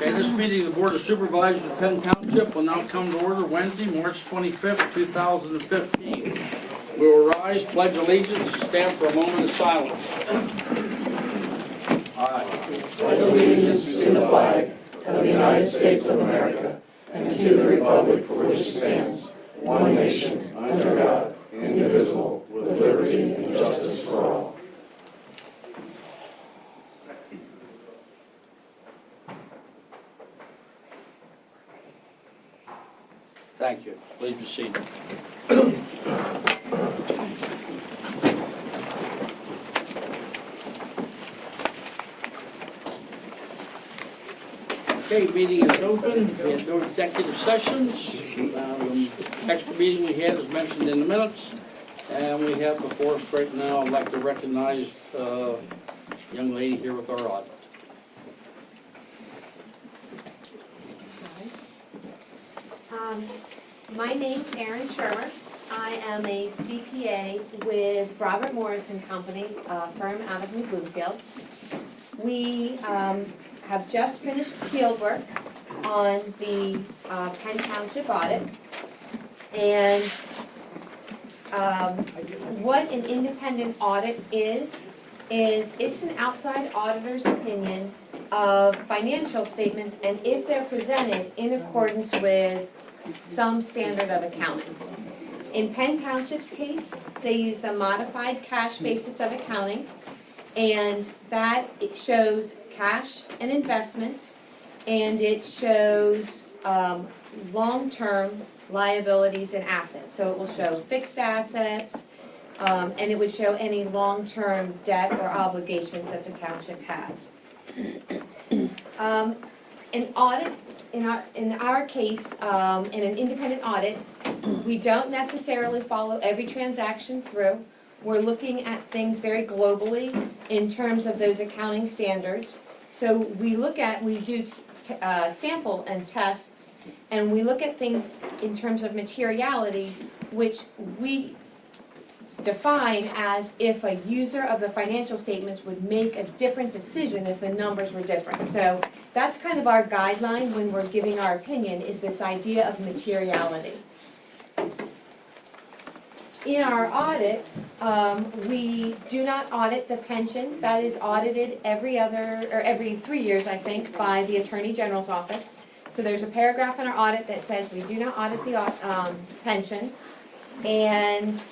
Okay, this meeting of the Board of Supervisors of Penn Township will now come to order Wednesday, March 25th, 2015. We will rise, pledge allegiance, and stand for a moment of silence. Pledge allegiance to the flag of the United States of America and to the republic for which it stands, one nation, under God, indivisible, with liberty and justice for all. Thank you. Please be seated. Okay, meeting is open. We had no executive sessions. Extra meeting we had is mentioned in the minutes. And we have before us right now, I'd like to recognize a young lady here with our audit. My name's Erin Shermer. I am a CPA with Robert Morris and Company, a firm out of New Bloomfield. We have just finished field work on the Penn Township audit. And what an independent audit is it's an outside auditor's opinion of financial statements and if they're presented in accordance with some standard of accounting. In Penn Township's case, they use the modified cash basis of accounting, and that it shows cash and investments, and it shows long-term liabilities and assets. So it will show fixed assets, and it would show any long-term debt or obligations that the township has. An audit, in our case, in an independent audit, we don't necessarily follow every transaction through. We're looking at things very globally in terms of those accounting standards. So we do sample and tests, and we look at things in terms of materiality, which we define as if a user of the financial statements would make a different decision if the numbers were different. So that's kind of our guideline when we're giving our opinion, is this idea of materiality. In our audit, we do not audit the pension. That is audited every 3 years, I think, by the Attorney General's office. So there's a paragraph in our audit that says we do not audit the pension. And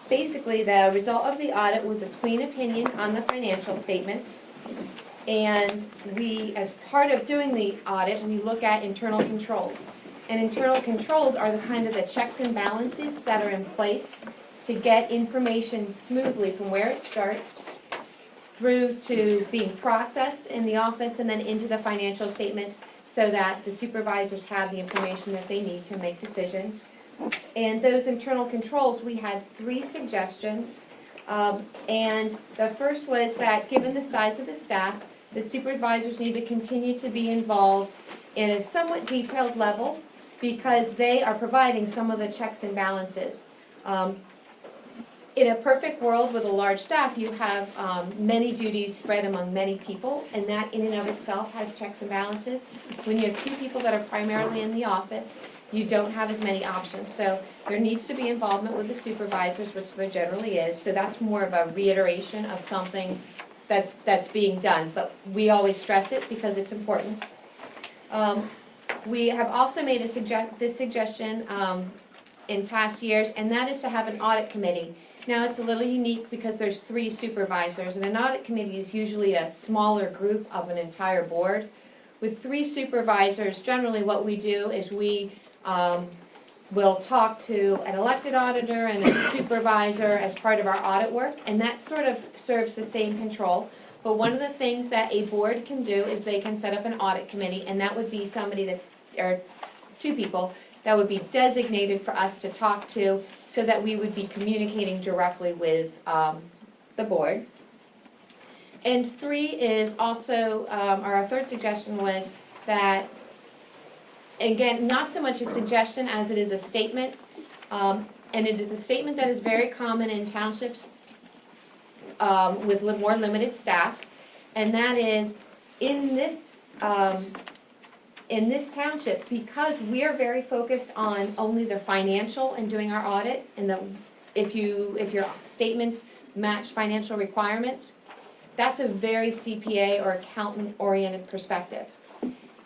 basically the result of the audit was a clean opinion on the financial statements. And we, as part of doing the audit, we look at internal controls. And internal controls are the kind of the checks and balances that are in place to get information smoothly from where it starts through to being processed in the office and then into the financial statements so that the supervisors have the information that they need to make decisions. And those internal controls, we had 3 suggestions. And the first was that given the size of the staff, the supervisors need to continue to be involved in a somewhat detailed level because they are providing some of the checks and balances. In a perfect world with a large staff, you have many duties spread among many people, and that in and of itself has checks and balances. When you have 2 people that are primarily in the office, you don't have as many options. So there needs to be involvement with the supervisors, which there generally is. So that's more of a reiteration of something that's being done. But we always stress it because it's important. We have also made this suggestion in past years, and that is to have an audit committee. Now it's a little unique because there's 3 supervisors, and an audit committee is usually a smaller group of an entire board. With 3 supervisors, generally what we do is we will talk to an elected auditor and a supervisor as part of our audit work, and that sort of serves the same control. But one of the things that a board can do is they can set up an audit committee, and that would be somebody or 2 people that would be designated for us to talk to so that we would be communicating directly with the board. And 3 is also, our third suggestion was that, again, not so much a suggestion as it is a statement, and it is a statement that is very common in townships with more limited staff, and that is, in this township, because we are very focused on only the financial and doing our audit, and if your statements match financial requirements, that's a very CPA or accountant-oriented perspective.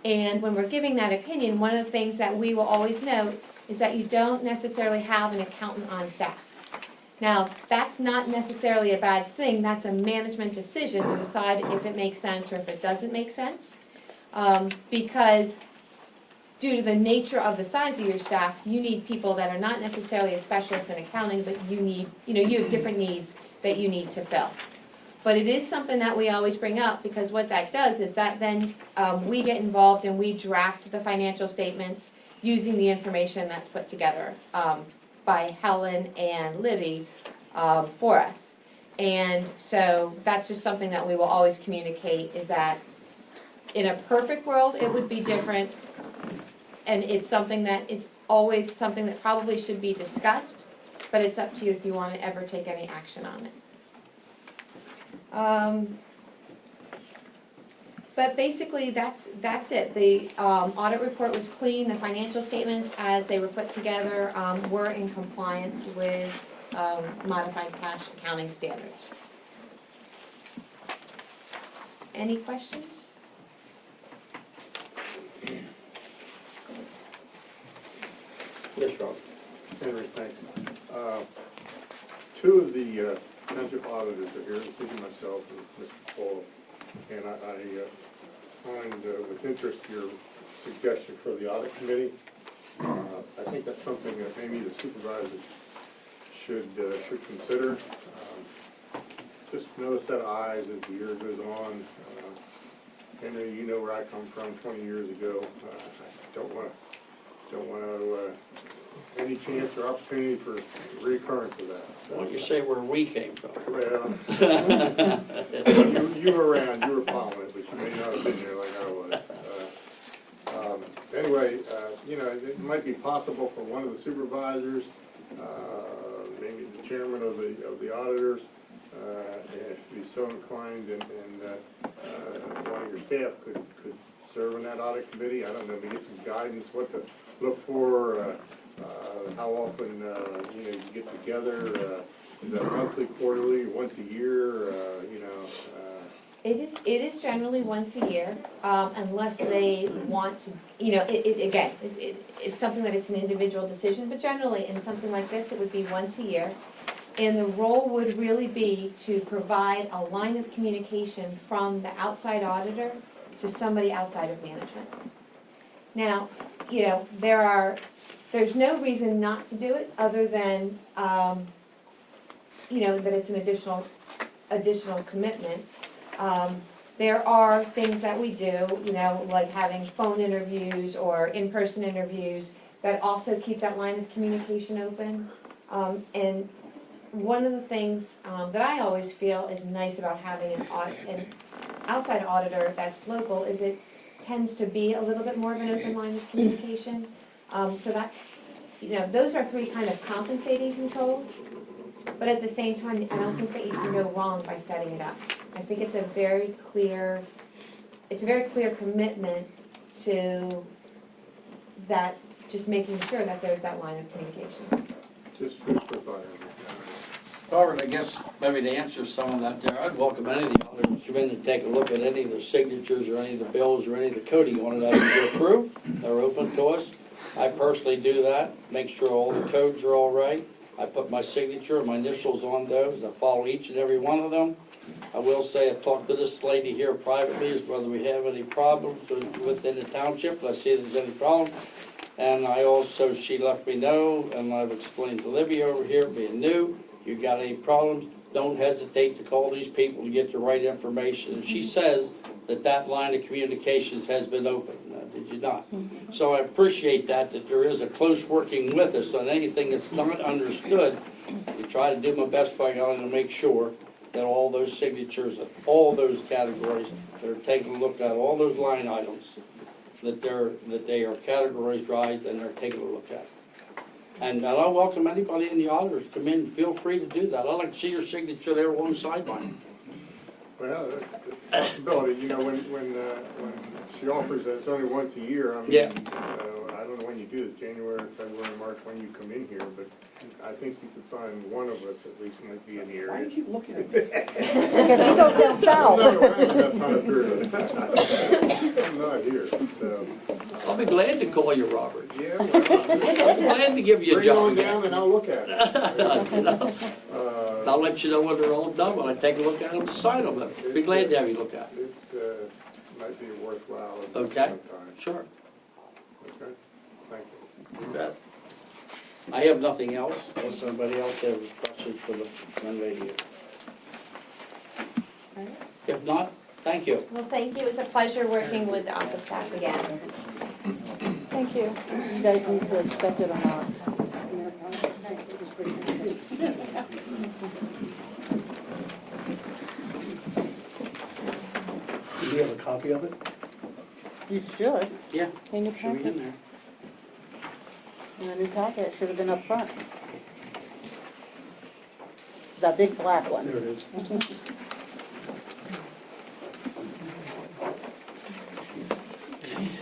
And when we're giving that opinion, one of the things that we will always note is that you don't necessarily have an accountant on staff. Now, that's not necessarily a bad thing, that's a management decision to decide if it makes sense or if it doesn't make sense. Because due to the nature of the size of your staff, you need people that are not necessarily a specialist in accounting, but you have different needs that you need to fill. But it is something that we always bring up, because what that does is that then we get involved and we draft the financial statements using the information that's put together by Helen and Libby for us. And so that's just something that we will always communicate, is that in a perfect world, it would be different. And it's always something that probably should be discussed, but it's up to you if you want to ever take any action on it. But basically, that's it. The audit report was clean. The financial statements, as they were put together, were in compliance with modified cash accounting standards. Any questions? Yes, Rob. Henry, thank you. Two of the township auditors are here, including myself and Mr. Paul, and I find with interest your suggestion for the audit committee. I think that's something that maybe the supervisors should consider. Just another set of eyes as the year goes on. Henry, you know where I come from 20 years ago. I don't want to any chance or opportunity for recurrence of that. Why don't you say where we came from? Well, you were around, you were following it, but you may not have been there like I was. Anyway, it might be possible for one of the supervisors, maybe the chairman of the auditors, if be so inclined, and one of your staff could serve on that audit committee. I don't know, maybe get some guidance, what to look for, how often, you get together, is that monthly, quarterly, once a year, It is generally once a year, unless they want to, it's something that it's an individual decision, but generally in something like this, it would be once a year. And the role would really be to provide a line of communication from the outside auditor to somebody outside of management. Now, there's no reason not to do it other than, that it's an additional commitment. There are things that we do, like having phone interviews or in-person interviews that also keep that line of communication open. And one of the things that I always feel is nice about having an outside auditor that's local is it tends to be a little bit more of an open line of communication. So that's, those are three kind of compensating controls. But at the same time, I don't think that you can go wrong by setting it up. I think it's a very clear commitment to that, just making sure that there's that line of communication. just food for thought. Robert, I guess maybe to answer some of that there, I'd welcome any of the auditors to come in and take a look at any of the signatures or any of the bills or any of the coding on it as we go through. They're open to us. I personally do that, make sure all the codes are all right. I put my signature and my initials on those. I follow each and every one of them. I will say, I've talked to this lady here privately as whether we have any problems within the township. Let's see if there's any problem. And she left me know, and I've explained to Libby over here, being new, you got any problems, don't hesitate to call these people to get the right information. And she says that line of communications has been open. Did you not? So I appreciate that there is a close working with us on anything that's not understood. I try to do my best by going to make sure that all those signatures, all those categories, they're taking a look at all those line items, that they are categorized right and they're taking a look at. And I welcome anybody in the auditors to come in, feel free to do that. I'd like to see your signature there alongside mine. Well, it's a possibility, you know, when she offers that it's only once a year, I mean, Yeah. I don't know when you do this, January, February, March, when you come in here, but I think you could find one of us at least might be in the Why do you area. keep looking at me? Because he goes down I'm south. not around that time of period. I'm not here, so, I'll be glad to call you, Robert. yeah, I'll be glad to give you a bring it job on down again. and I'll look at it. You know? I'll let you know when they're all done, when I take a look at them and sign them. I'd be glad to have you look at them. It might be worthwhile at Okay. some time. Sure. Okay, thank you. You bet. I have nothing else, unless somebody else has questions for the young lady here. If not, thank you. Well, thank you, it was a pleasure working with the office staff again. Thank you. You guys need to accept it or not. Do you have a copy of it? You should. Yeah, In your should be in packet. there. In the new packet, it should have been up front. The big black one. There it is.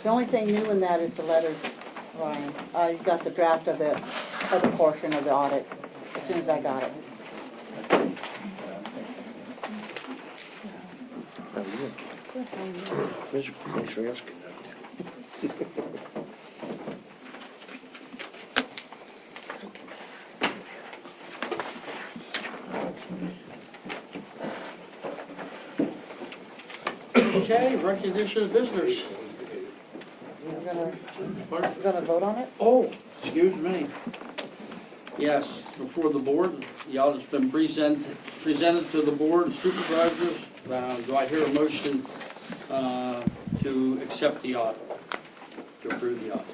The only thing new in that is the letters, Ryan. You got the draft of the other portion of the audit as soon as I got it. Thanks for asking that. Okay, recognition of visitors. We're gonna vote on it? Oh, excuse me. Yes, before the board, the audit's been presented to the board and supervisors. Do I hear a motion to accept the audit, to approve the audit?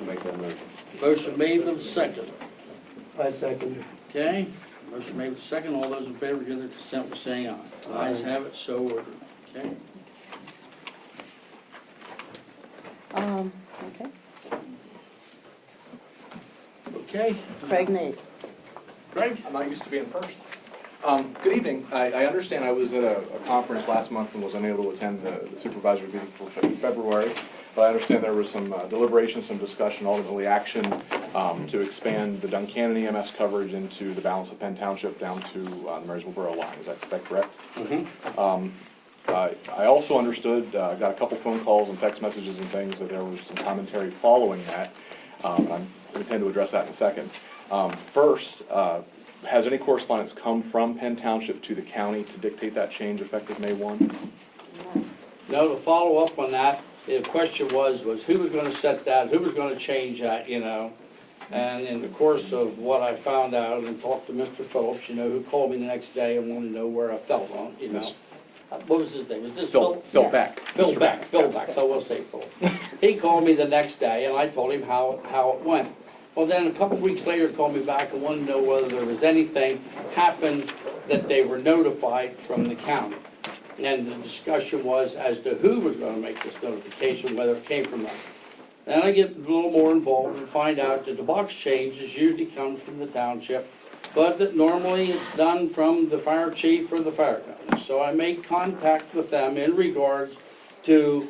Make that motion. Motion made with a second. I second. Okay, motion made with a second. All those in favor give their consent by saying aye. Ayes have it, so ordered. Okay. Okay. Okay, Craig Nace. Greg? I'm not used to being first. Good evening. I understand I was at a conference last month and was unable to attend the supervisor meeting for February, but I understand there was some deliberation, some discussion, ultimately action to expand the Duncannon EMS coverage into the balance of Penn Township down to the Marysville Borough line. Is that correct? I also understood, got a couple phone calls and text messages and things, that there was some commentary following that. I intend to address that in a second. First, has any correspondence come from Penn Township to the county to dictate that change effective May 1? No, to follow up on that, the question was who was gonna set that, who was gonna change that, you know? And in the course of what I found out and talked to Mr. Phillips, you know, who called me the next day and wanted to know where I felt on, you know? Yes. What was his name? Was this Phil Phil? Beck. Phil Mr. Beck, Phil yes. Beck, so we'll say Phil. He called me the next day and I told him how it went. Well, then a couple weeks later, he called me back and wanted to know whether there was anything happened that they were notified from the county. And the discussion was as to who was gonna make this notification, whether it came from them. Then I get a little more involved and find out that the box changes usually comes from the township, but that normally it's done from the fire chief or the fire company. So I made contact with them in regards to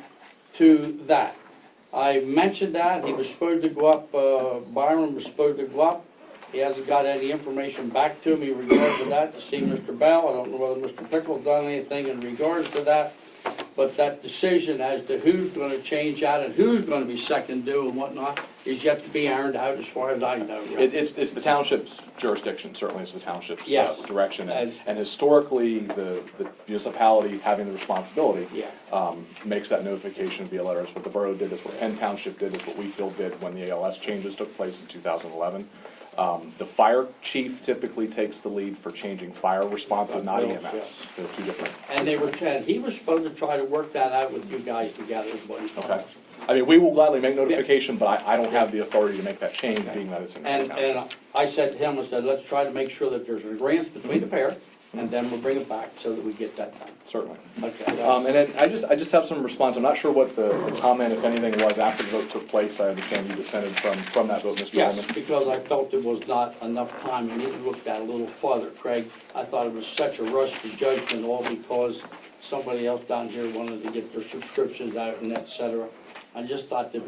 that. I mentioned that, he was supposed to go up, Byron was supposed to go up. He hasn't got any information back to me in regards to that, to see Mr. Bell. I don't know whether Mr. Pickle's done anything in regards to that. But that decision as to who's gonna change that and who's gonna be second due and whatnot is yet to be ironed out as far as I know. It's the township's jurisdiction, certainly it's the township's Yes. direction. And- And historically, the municipality having the responsibility Yeah. makes that notification via letter. It's what the borough did, it's what Penn Township did, it's what Wheatfield did when the ALS changes took place in 2011. The fire chief typically takes the lead for changing fire responses, not Yes. EMS. They're two different. And he was supposed to try to work that out with you guys together is what he told Okay. us. I mean, we will gladly make notification, but I don't have the authority to make that change, being that it's in Penn And Township. I said to him, I said, let's try to make sure that there's an agreement between the pair, and then we'll bring it back so that we get that done. Certainly. Okay. And then I just have some response. I'm not sure what the comment, if anything, was after the vote took place. I understand you dissented from that vote, Mr. Yes, Holman. because I felt there was not enough time. You need to look at it a little farther, Craig. I thought it was such a rush to judgment, all because somebody else down here wanted to get their subscriptions out and et cetera. I just thought that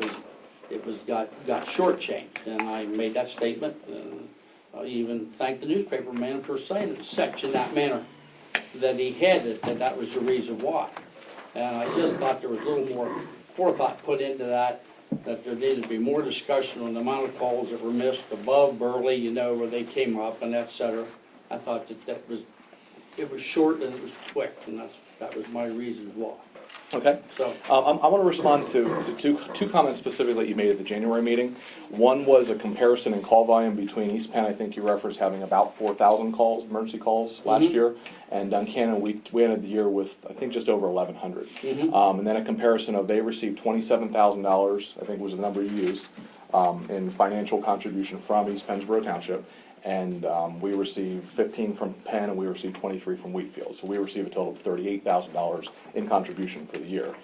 it was got shortchanged, and I made that statement. And I even thanked the newspaper man for saying it such in that manner that he had it, that was the reason why. And I just thought there was a little more forethought put into that there needed to be more discussion on the amount of calls that were missed above Burley, you know, where they came up and et cetera. I thought it was short and it was quick, and that was my reason why. Okay. So, I want to respond to two comments specifically that you made at the January meeting. One was a comparison in call volume between East Penn, I think you referenced having about 4,000 calls, emergency calls last year, and Duncannon, we ended the year with, I think, just over 1,100. And then a comparison of they received $27,000, I think was the number you used, in financial contribution from East Pennsboro Township. And we received 15 from Penn, and we received 23 from Wheatfield. So we received a total of $38,000 in contribution for the year.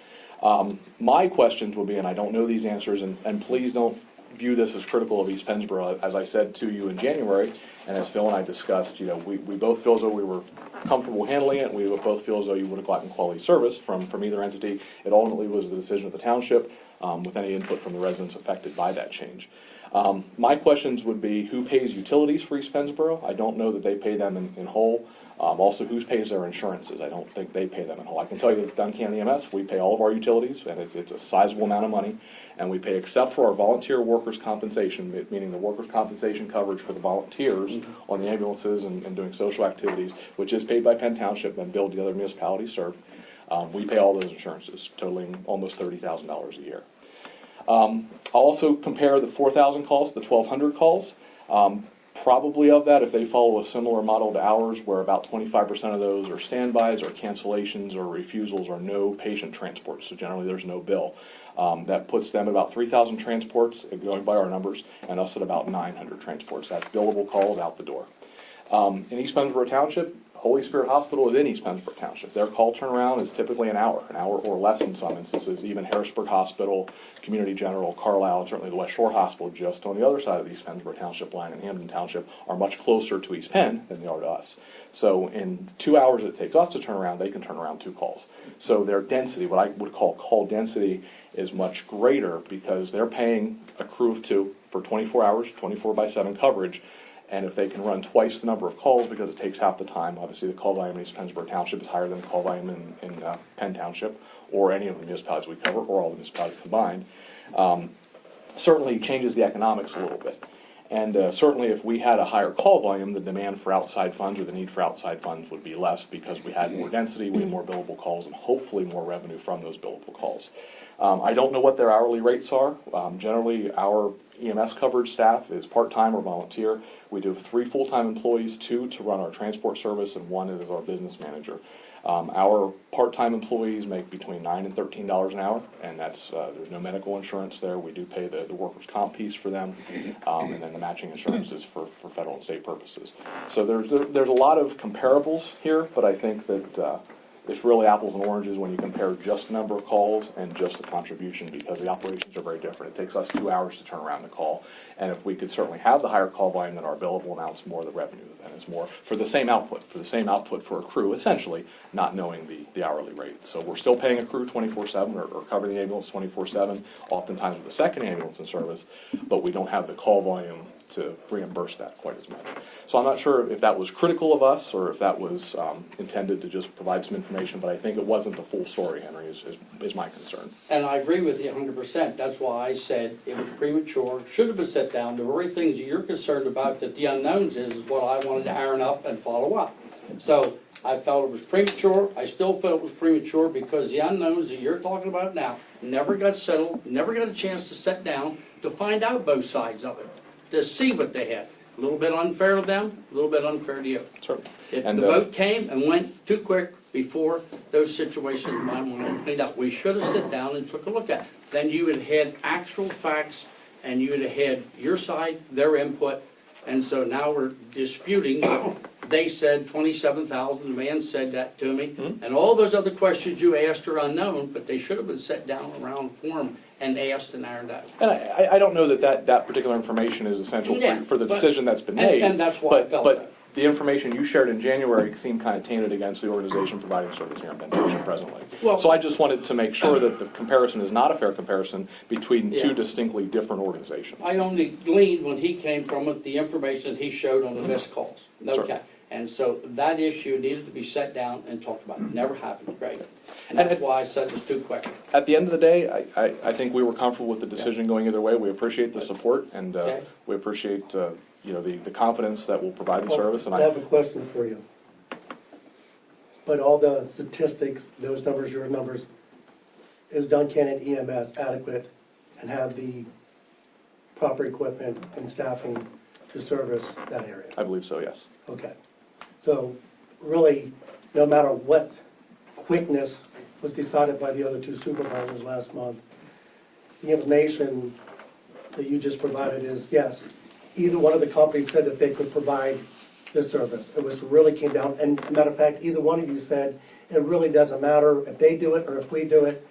My questions will be, and I don't know these answers, and please don't view this as critical of East Pennsboro. As I said to you in January, and as Phil and I discussed, you know, we both feel as though we were comfortable handling it, and we both feel as though you would have gotten quality service from either entity. It ultimately was the decision of the township, with any input from the residents affected by that change. My questions would be, who pays utilities for East Pennsboro? I don't know that they pay them in whole. Also, who pays their insurances? I don't think they pay them in whole. I can tell you that Duncannon EMS, we pay all of our utilities, and it's a sizable amount of money, and we pay except for our volunteer workers' compensation, meaning the workers' compensation coverage for the volunteers on the ambulances and doing social activities, which is paid by Penn Township and billed the other municipalities served. We pay all those insurances, totaling almost $30,000 a year. I'll also compare the 4,000 calls to the 1,200 calls. Probably of that, if they follow a similar model to ours, where about 25% of those are standbys or cancellations or refusals or no patient transports, so generally there's no bill. That puts them at about 3,000 transports, going by our numbers, and us at about 900 transports. That's billable calls out the door. In East Pennsboro Township, Holy Spirit Hospital is in East Pennsboro Township. Their call turnaround is typically an hour or less in some instances. Even Harrisburg Hospital, Community General, Carlisle, and certainly the West Shore Hospital, just on the other side of the East Pennsboro Township line in Hampden Township, are much closer to East Penn than they are to us. So in 2 hours it takes us to turn around, they can turn around 2 calls. So their density, what I would call call density, is much greater because they're paying a crew of 2 for 24 hours, 24/7 coverage. And if they can run twice the number of calls because it takes half the time, obviously the call volume in East Pennsboro Township is higher than the call volume in Penn Township, or any of the municipalities we cover, or all the municipalities combined, certainly changes the economics a little bit. And certainly if we had a higher call volume, the demand for outside funds or the need for outside funds would be less because we had more density, we had more billable calls, and hopefully more revenue from those billable calls. I don't know what their hourly rates are. Generally, our EMS coverage staff is part-time or volunteer. We do have 3 full-time employees, 2 to run our transport service, and 1 is our business manager. Our part-time employees make between $9 and $13 an hour, and that's there's no medical insurance there. We do pay the workers' comp piece for them, and then the matching insurance is for federal and state purposes. So there's a lot of comparables here, but I think that it's really apples and oranges when you compare just the number of calls and just the contribution, because the operations are very different. It takes us 2 hours to turn around a call, and if we could certainly have the higher call volume than our billable amounts, more the revenue, and it's more for the same output for a crew, essentially, not knowing the hourly rate. So we're still paying a crew 24/7 or covering the ambulance 24/7, oftentimes with the second ambulance in service, but we don't have the call volume to reimburse that quite as much. So I'm not sure if that was critical of us or if that was intended to just provide some information, but I think it wasn't the full story, Henry, is my concern. and I agree with you 100%. That's why I said it was premature, should have been set down. The very things that you're concerned about, that the unknowns is what I wanted to iron up and follow up. So I felt it was premature. I still felt it was premature because the unknowns that you're talking about now never got settled, never got a chance to sit down to find out both sides of it, to see what they had. A little bit unfair to them, a little bit unfair to you. Certainly. If And, the vote came and went too quick before those situations might want to clean up, we should have sat down and took a look at it. Then you would have had actual facts, and you would have had your side, their input, and so now we're disputing they said 27,000, the man said that to me. And all those other questions you asked are unknown, but they should have been set down around form and asked and ironed out. And I don't know that particular information is essential Yeah, for the but- decision that's been made. And that's why I felt that. But the information you shared in January seemed kind of tainted against the organization providing service here in Penn Township presently. Well- So I just wanted to make sure that the comparison is not a fair comparison between Yeah. two distinctly different organizations. I only gleaned when he came from it, the information he showed on the missed calls. Sure. Okay. And so that issue needed to be set down and talked about. It never happened, Greg. And And that's why I said it was too quick. At the end of the day, I think we were comfortable with the decision going either way. We appreciate the support, and Okay. we appreciate, the confidence that we'll provide the service. And I have a question for you. But all the statistics, those numbers, your numbers, is Duncan and EMS adequate and have the proper equipment and staffing to service that area? I believe so, yes. Okay. So really, no matter what quickness was decided by the other two supervisors last month, the information that you just provided is, yes, either one of the companies said that they could provide the service. It was really came down, and matter of fact, either one of you said, it really doesn't matter if they do it or if we do it,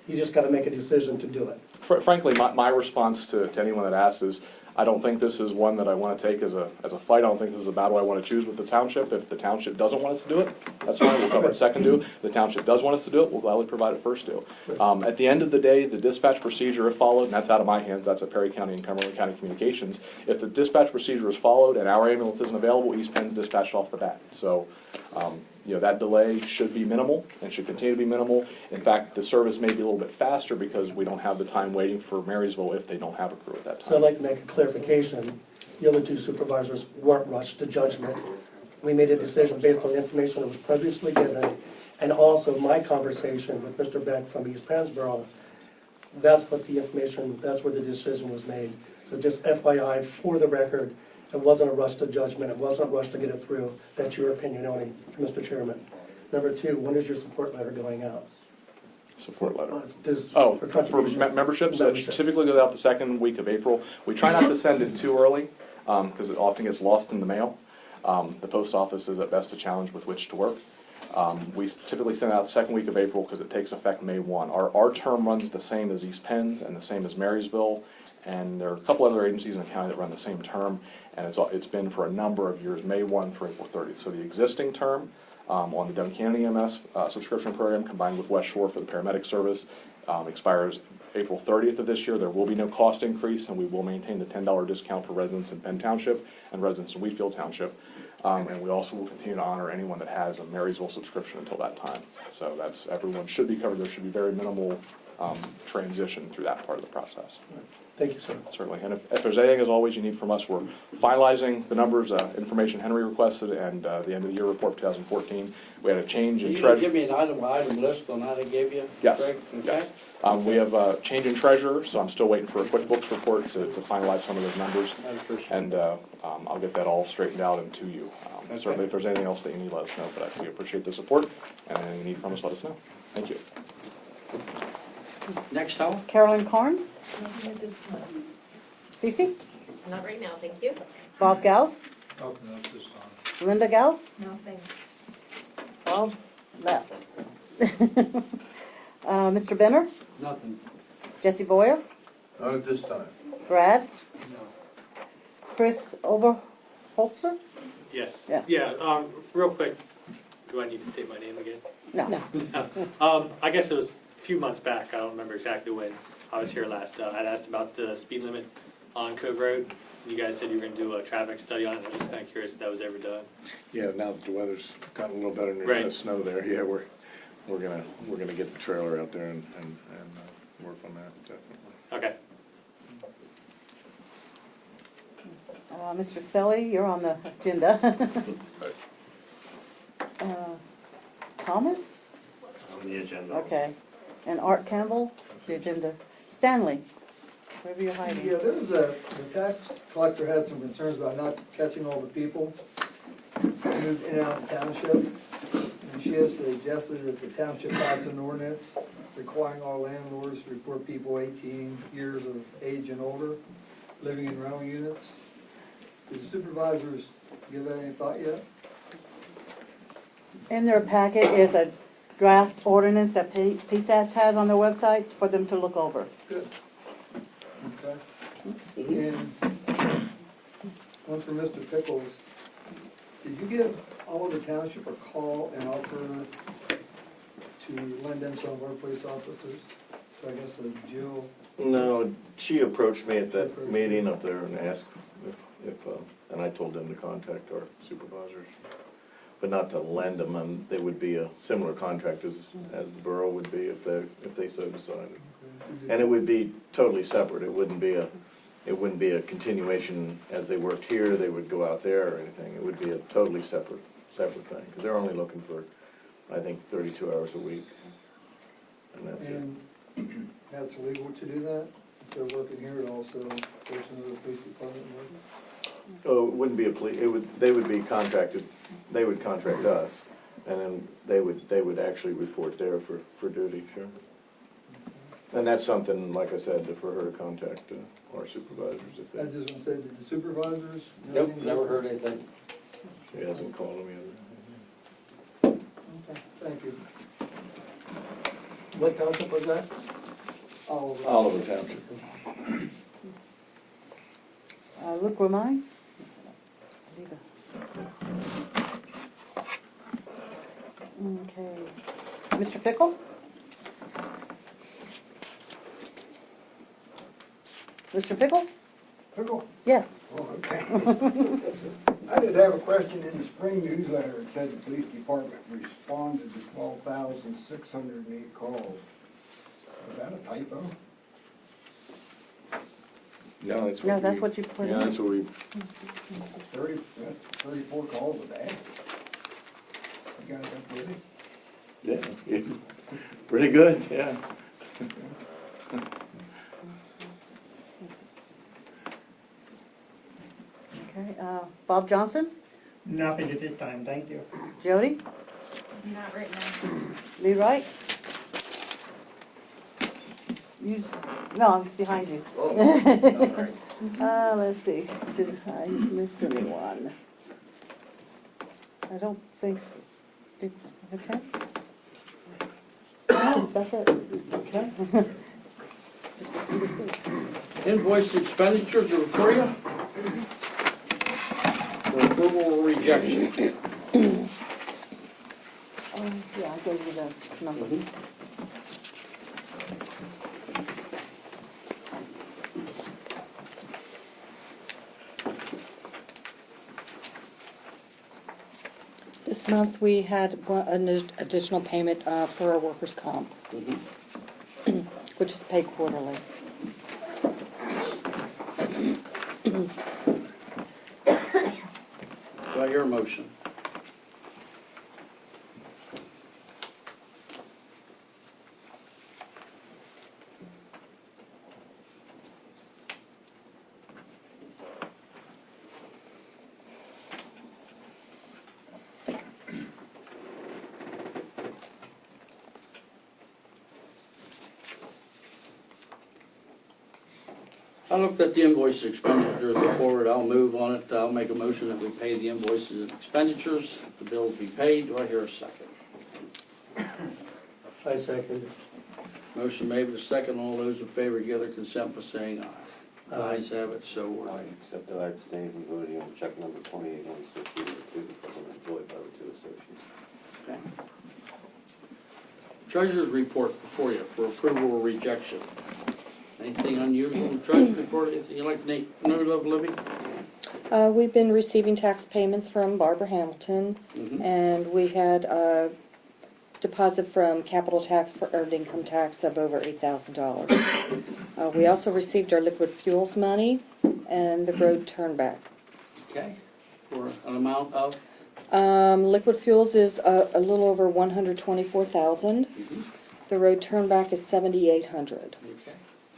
you just gotta make a decision to do it. Frankly, my response to anyone that asks is, I don't think this is one that I want to take as a fight. I don't think this is a battle I want to choose with the township. If the township doesn't want us to do it, that's fine, we'll cover it second do. If the township does want us to do it, we'll gladly provide it first do. At the end of the day, the dispatch procedure, if followed, and that's out of my hands, that's at Perry County and Cumberland County Communications. If the dispatch procedure is followed and our ambulance isn't available, East Penn's dispatched off the bat. So, that delay should be minimal and should continue to be minimal. In fact, the service may be a little bit faster because we don't have the time waiting for Marysville if they don't have a crew at that time. So I'd like to make a clarification. The other two supervisors weren't rushed to judgment. We made a decision based on information that was previously given, and also my conversation with Mr. Beck from East Pennsboro. That's what the information, that's where the decision was made. So just FYI, for the record, it wasn't a rush to judgment, it wasn't a rush to get it through. That's your opinion only, Mr. Chairman. Number two, when is your support letter going out? Support letter. This- Oh, for contributions. memberships, it Membership. typically goes out the second week of April. We try not to send it too early, because it often gets lost in the mail. The post office is at best a challenge with which to work. We typically send it out the second week of April because it takes effect May 1. Our term runs the same as East Penn's and the same as Marysville, and there are a couple other agencies in the county that run the same term, and it's been for a number of years, May 1 for April 30th. So the existing term on the Duncan County EMS subscription program combined with West Shore for the paramedic service expires April 30th of this year. There will be no cost increase, and we will maintain the $10 discount for residents in Penn Township and residents in Wheatfield Township. And we also will continue to honor anyone that has a Marysville subscription until that time. So everyone should be covered. There should be very minimal transition through that part of the process. Thank you, sir. Certainly. And if there's anything, as always, you need from us, we're finalizing the numbers, information Henry requested, and the end of the year report 2014. We had a change in You gonna treasurer. give me an item list on that I gave you? Yes, Greg? Okay. yes. We have a change in treasurer, so I'm still waiting for a QuickBooks report to finalize some of those numbers. I appreciate it. And I'll get that all straightened out and to you. Okay. Certainly, if there's anything else that you need, let us know, but we appreciate the support, and anything you need from us, let us know. Thank you. Next, Helen? Carolyn Carnes? Cece? Not right now, thank you. Bob Gauss? Linda Gauss? No, thanks. Bob left. Mr. Benner? Nothing. Jesse Boyer? Not at this time. Brad? Chris Overholzer? Yes. Yeah. Real quick, do I need to state my name again? No. I guess it was a few months back, I don't remember exactly when I was here last. I'd asked about the speed limit on Cove Road. You guys said you were gonna do a traffic study on it. I'm just kinda curious if that was ever done. Yeah, now that the weather's gotten a little better and there's Right. no snow there, yeah, we're gonna get the trailer out there and work on that, definitely. Okay. Mr. Selly, you're on the agenda. Thomas? On the agenda. Okay. And Art Campbell, the agenda. Stanley, wherever you're hiding. Yeah, the tax collector had some concerns about not catching all the people who moved in and out of the township. And she has suggested that the township pass an ordinance requiring all landlords to report people 18 years of age and older living in rental units. Did the supervisors give that any thought yet? In their packet is a draft ordinance that PSATs has on their website for them to look over. Good. Okay. And one for Mr. Pickles. Did you give all of the township a call and offer to lend them some of our police officers? So I guess Jill, No, she approached me at that meeting up there and asked if, and I told them to contact our supervisors. But not to lend them, and they would be a similar contract as the borough would be if they so decided. And it would be totally separate, it wouldn't be a continuation as they worked here, they would go out there or anything. It would be a totally separate thing, because they're only looking for, I think, 32 hours a week. And that's it. and that's legal to do that? If they're working here, it also goes into the police department working? Oh, it wouldn't be they would be contracted, they would contract us, and then they would actually report there for duty, sure. And that's something, like I said, for her to contact our supervisors if I they, just want to say, did the supervisors? know Nope, anything? never heard anything. she hasn't called them either. Okay, thank you. What township was that? Oliver. Oliver Township. Look, where mine? Okay. Mr. Fickle? Mr. Fickle? Pickle? Yeah. Oh, okay. I did have a question in the spring newsletter. It said the police department responded to 12,608 calls. Was that a typo? No, that's what No, that's what you put Yeah, in. that's what we, 34 calls a day. You guys up with it? yeah, pretty good, yeah. Okay, Bob Johnson? Nothing at this time, thank you. Jody? Not right now. Lee Wright? You, no, I'm behind you. Let's see, did I miss anyone? I don't think so. Okay? No, that's it. Okay. Invoice expenditures are before you. For approval or rejection. Yeah, I gave you the number. This month, we had an additional payment for our workers' comp, which is paid quarterly. Do I hear a motion? I looked at the invoice expenditures before, I'll move on it, I'll make a motion that we pay the invoices and expenditures, the bills be paid, do I hear a second? I second. Motion made with a second, all those in favor give their consent by saying aye. Ayes have it, so ordered. Except that I abstain from voting on check number 28-162 because I'm employed by the two associates. Okay. Treasurer's report before you for approval or rejection. Anything unusual in the treasurer's report, anything you'd like to note of, Libby? We've been receiving tax payments from Barbara Hamilton, and we had a deposit from capital tax for earned income tax of over $8,000. We also received our liquid fuels money and the road turnback. Okay, for an amount of? Liquid fuels is a little over $124,000. The road turnback is $7,800. Okay,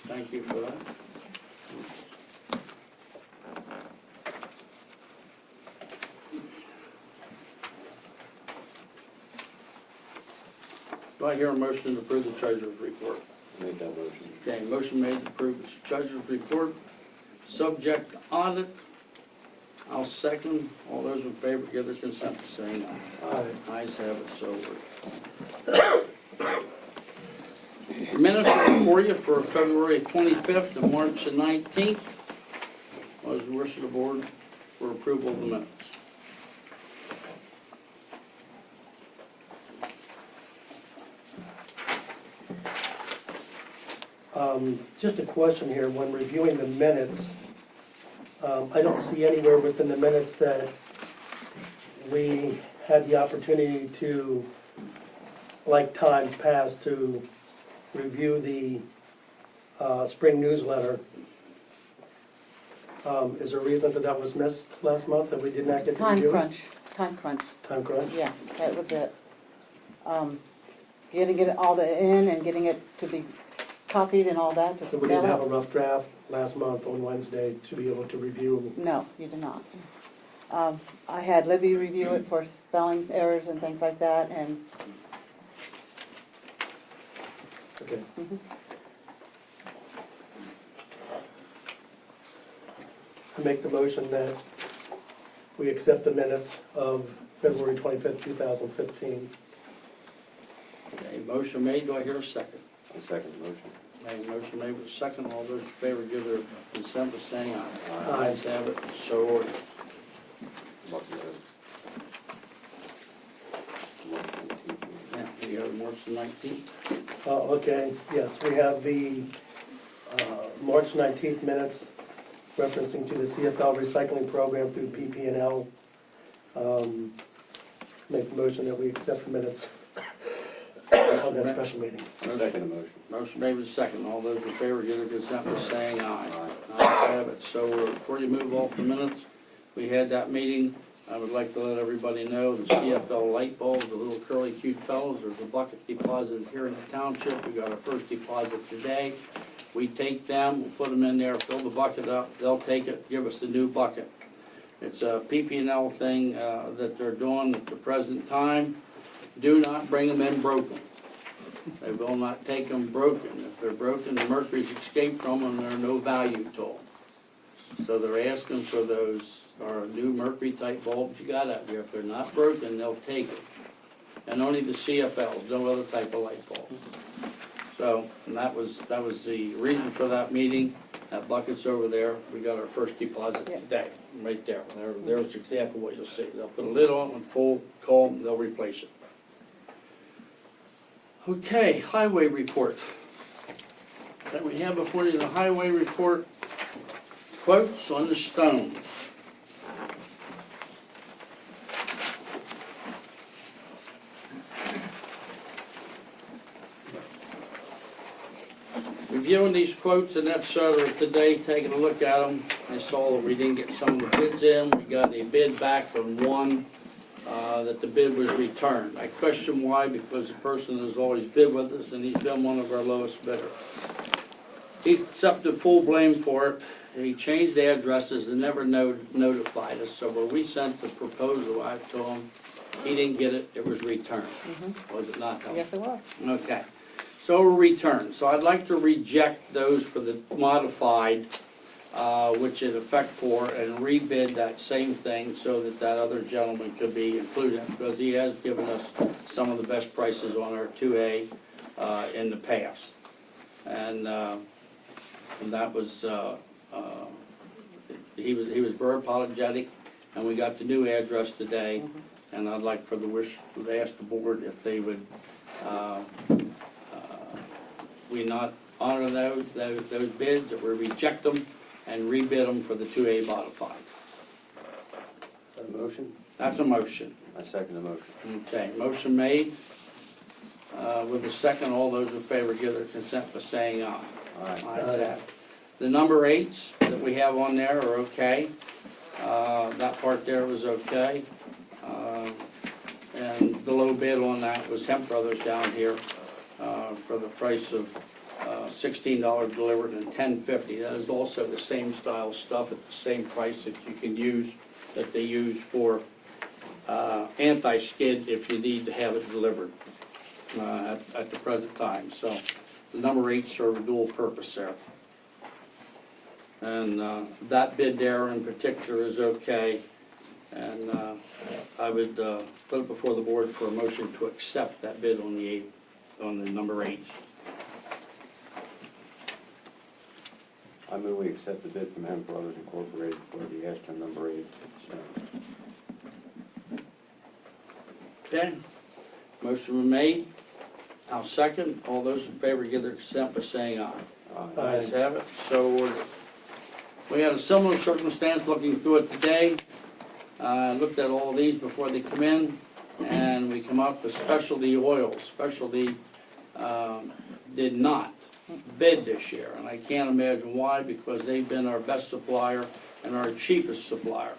thank you for that. Do I hear a motion to approve the treasurer's report? Make that motion. Okay, motion made to approve the treasurer's report, subject to audit. I'll second. All those in favor give their consent by saying aye. Aye. Ayes have it, so ordered. The minutes are before you for February 25th and March the 19th. What is the wish of the board for approval of the minutes? Just a question here, when reviewing the minutes, I don't see anywhere within the minutes that we had the opportunity to, like times past, to review the spring newsletter. Is there a reason that was missed last month, that we did not get to review it? Time crunch, Time crunch? yeah, that was it. Getting it all in and getting it to be copied and all that. to So we mail didn't have out. a rough draft last month on Wednesday to be able to review. No, you did not. I had Libby review it for spelling errors and things like that, and Okay. I make the motion that we accept the minutes of February 25th, 2015. Okay, motion made, do I hear a second? I second the motion. Motion made with a second, all those in favor give their consent by saying aye. Aye. Ayes have it, so ordered. Yeah, we have March the 19th. Okay, yes, we have the March 19th minutes referencing to the CFL recycling program through PP&L. Make the motion that we accept the minutes of that special meeting. I second the motion. Motion made with a second, all those in favor give their consent by saying aye. Ayes have it, so ordered. Before you move off the minutes, we had that meeting. I would like to let everybody know the CFL light bulbs, the little curly cute fellows, there's a bucket deposit here in the township. We got our first deposit today. We take them, we'll put them in there, fill the bucket up, they'll take it, give us the new bucket. It's a PP&L thing that they're doing at the present time. Do not bring them in broken. They will not take them broken. If they're broken, the mercury's escaped from them, and they're no value to them. So they're asking for those, our new mercury type bulbs you got out here. If they're not broken, they'll take it. And only the CFLs, no other type of light bulb. So, and that was the reason for that meeting. That bucket's over there. We got our first deposit today, right there. There's an example of what you'll see. They'll put a lid on it when full, call them, they'll replace it. Okay, highway report. That we have before you the highway report, quotes on the stone. Reviewing these quotes and that sort of today, taking a look at them, I saw that we didn't get some of the bids in. We got a bid back from one, that the bid was returned. I question why, because the person has always bid with us and he's been one of our lowest bidders. He accepted full blame for it. He changed the addresses and never notified us. So where we sent the proposal out to him, he didn't get it, it was returned. Was it not? Helen? yes, it was. Okay, so a return. So I'd like to reject those for the modified, which it effect for, and rebid that same thing so that that other gentleman could be included, because he has given us some of the best prices on our 2A in the past. And that was, he was very apologetic, and we got the new address today. And I'd like for to ask the board if they would, we not honor those bids, or we reject them and rebid them for the 2A modified. Is that a motion? That's a motion. I second the motion. Okay, motion made. With a second, all those in favor give their consent by saying aye. Aye. Ayes have it. The number 8s that we have on there are okay. That part there was okay. And the low bid on that was Hemp Brothers down here for the price of $16 delivered and $10.50. That is also the same style stuff at the same price that you can use, that they use for anti-skid if you need to have it delivered at the present time. So the number 8 serve a dual purpose there. And that bid there in particular is okay. And I would put it before the board for a motion to accept that bid on the number 8. I move we accept the bid from M Brothers Incorporated for the Ashton number 8 stone. Okay, motion been made. I'll second. All those in favor give their consent by saying aye. Aye. Ayes have it, so ordered. We had a similar circumstance looking through it today. Looked at all of these before they come in, and we come up with Specialty Oils. Specialty did not bid this year, and I can't imagine why, because they've been our best supplier and our cheapest supplier.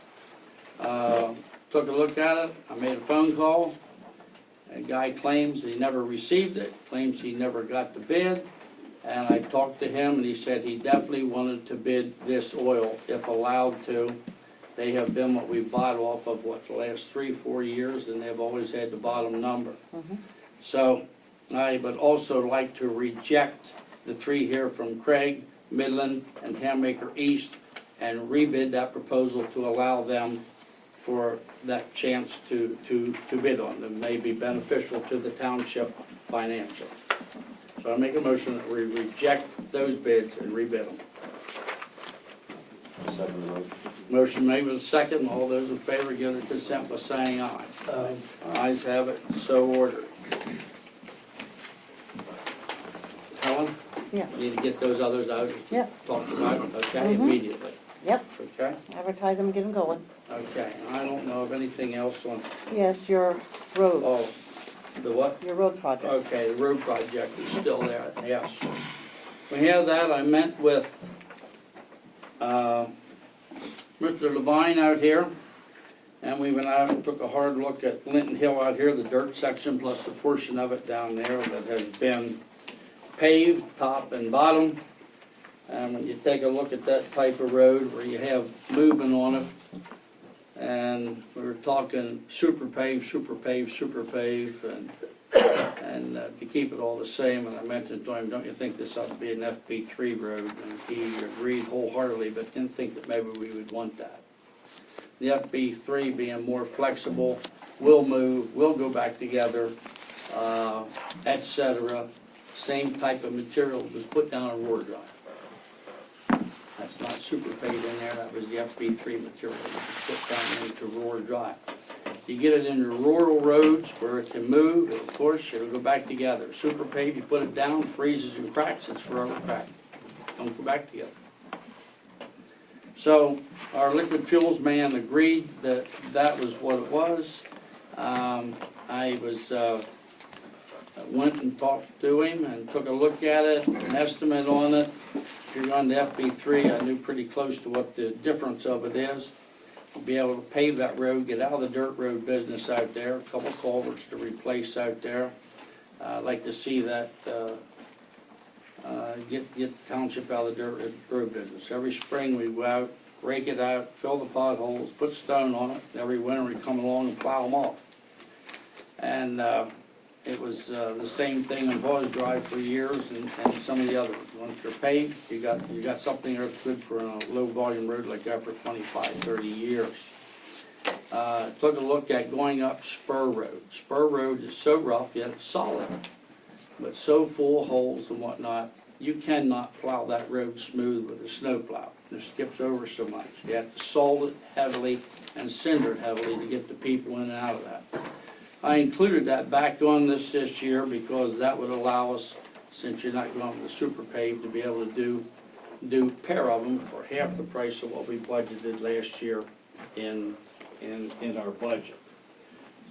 Took a look at it, I made a phone call. A guy claims he never received it, claims he never got the bid, and I talked to him and he said he definitely wanted to bid this oil if allowed to. They have been what we bought off of, the last 3-4 years, and they've always had the bottom number. So I would also like to reject the 3 here from Craig, Midland, and Hammaker East, and rebid that proposal to allow them for that chance to bid on them. May be beneficial to the township financially. So I make a motion that we reject those bids and rebid them. Second the motion. Motion made with a second. All those in favor give their consent by saying aye. Aye. Ayes have it, so ordered. Helen? Yeah. Need to get those others out? Yeah. Talked about, okay, Mhm. immediately. Yep, Okay, advertise them, get them going. okay. I don't know of anything else on, Yes, your road, oh, the what? your road project. Okay, the road project is still there, yes. We have that. I met with Mr. Levine out here, and we went out and took a hard look at Linton Hill out here, the dirt section, plus the portion of it down there that has been paved, top and bottom. And when you take a look at that type of road where you have movement on it, and we were talking super pave, and to keep it all the same, and I mentioned to him, don't you think this ought to be an FB3 road? And he agreed wholeheartedly, but didn't think that maybe we would want that. The FB3 being more flexible, will move, will go back together, etc. Same type of material was put down on Roar Drive. That's not super paved in there, that was the FB3 material that was put down into Roar Drive. You get it in your rural roads where it can move, of course, it'll go back together. Super paved, you put it down, freezes and cracks, it's forever cracked. Don't go back together. So our liquid fuels man agreed that that was what it was. I went and talked to him and took a look at it, an estimate on it. If you're on the FB3, I knew pretty close to what the difference of it is. Be able to pave that road, get out of the dirt road business out there, a couple culverts to replace out there. I'd like to see that, get the township out of the dirt road business. Every spring we go out, rake it out, fill the potholes, put stone on it. Every winter we come along and plow them off. And it was the same thing on Boys Drive for years and some of the others. Once you're paved, you got something that's good for a low volume road like that for 25, 30 years. Took a look at going up Spur Road. Spur Road is so rough, yet it's solid, but so full of holes and whatnot, you cannot plow that road smooth with a snow plow. It skips over so much. You have to salt it heavily and cinder it heavily to get the people in and out of that. I included that back on this year because that would allow us, since you're not going with the super pave, to be able to do a pair of them for half the price of what we budgeted last year in our budget.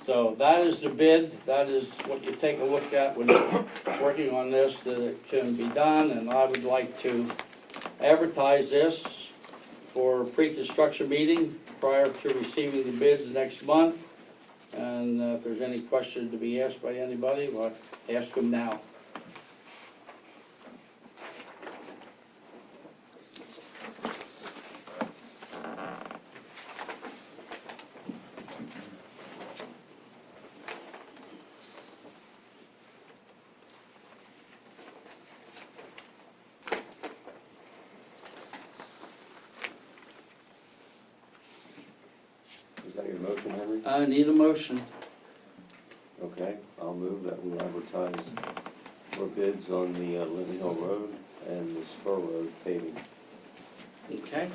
So that is the bid. That is what you take a look at when you're working on this, that it can be done, and I would like to advertise this for a pre-construction meeting prior to receiving the bids next month. And if there's any question to be asked by anybody, well, ask them now. please? I need a motion. Okay, I'll move that we advertise for bids on the Linton Hill Road and the Spur Road paving. Okay.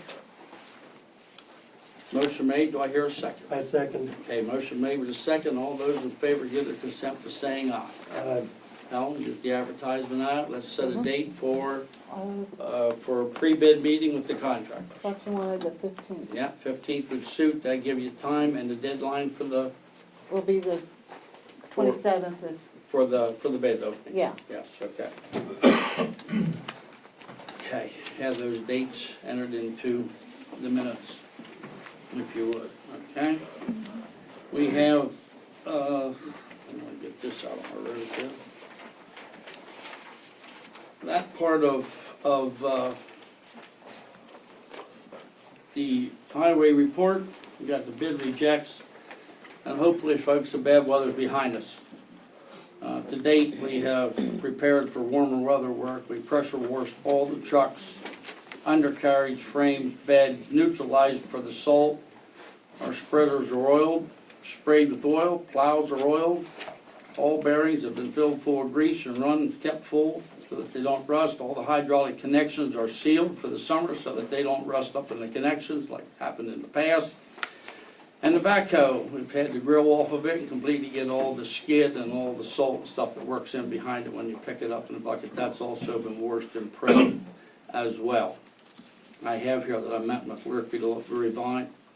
Motion made, do I hear a second? I second. Okay, motion made with a second, all those in favor give their consent to saying aye. Helen, get the advertisement out, let's set a date for a pre-bid meeting with the contractor. Collection wanted the 15th, Yeah, 15th would suit, that give you time and the deadline for the will be the 27th is, for the bid opening. yeah. Yes, okay. Okay, have those dates entered into the minutes, if you would, okay? We have, I'm gonna get this out of my road here. That part of the highway report, we got the bid rejects, and hopefully, folks, the bad weather's behind us. To date, we have prepared for warmer weather work. We pressure washed all the trucks, undercarriage, frames, bed, neutralized for the salt. Our spreaders are oiled, sprayed with oil, plows are oiled. All bearings have been filled full of grease and run kept full so that they don't rust. All the hydraulic connections are sealed for the summer so that they don't rust up in the connections like happened in the past. And the backhoe, we've had to grill off of it and completely get all the skid and all the salt and stuff that works in behind it when you pick it up in the bucket. That's also been washed and prepped as well. I have here that I met with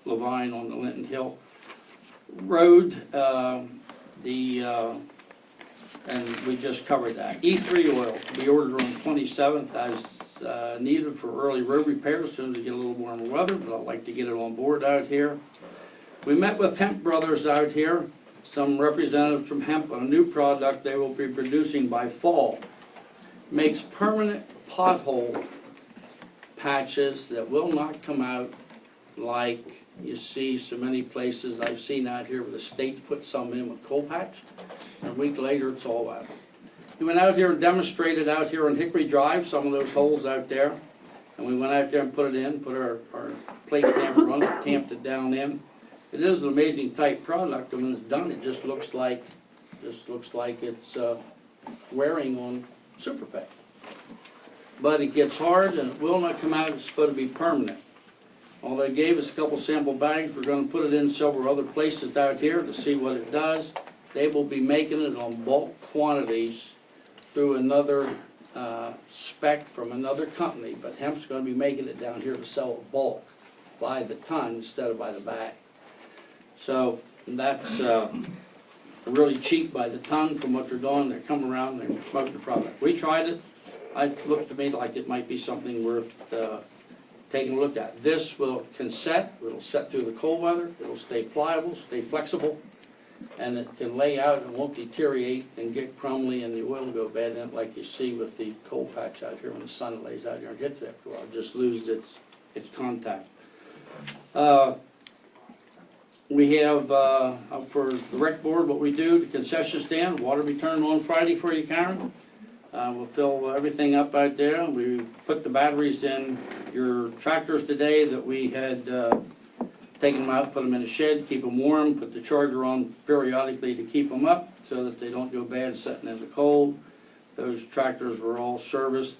Levine on the Linton Hill Road. And we just covered that. E3 oil, we ordered on 27th as needed for early road repair as soon as we get a little warmer weather, but I'd like to get it on board out here. We met with Hemp Brothers out here, some representatives from Hemp on a new product they will be producing by fall. Makes permanent pothole patches that will not come out like you see so many places I've seen out here where the state put some in with coal patch, and a week later it's all out. We went out here and demonstrated out here on Hickory Drive, some of those holes out there, and we went out there and put it in, put our plate tamper on it, tamped it down in. It is an amazing type product, and when it's done, it just looks like it's wearing on Super Pay. But it gets hard and it will not come out, it's supposed to be permanent. All they gave us a couple sample bags, we're gonna put it in several other places out here to see what it does. They will be making it on bulk quantities through another spec from another company, but Hemp's gonna be making it down here to sell it bulk by the ton instead of by the bag. So that's really cheap by the ton from what they're doing. They come around and they're promoting the product. We tried it. It looked to me like it might be something worth taking a look at. This can set. It'll set through the cold weather. It'll stay pliable, stay flexible, and it can lay out and won't deteriorate and get crumbly and the oil will go bad in it like you see with the cold patch out here when the sun lays out here and hits it after a while. It just loses its contact. We have, for the rec board, what we do, the concession stand, water be turned on Friday for you, Karen. We'll fill everything up out there. We put the batteries in your tractors today that we had taken them out, put them in a shed, keep them warm, put the charger on periodically to keep them up so that they don't go bad sitting in the cold. Those tractors were all serviced,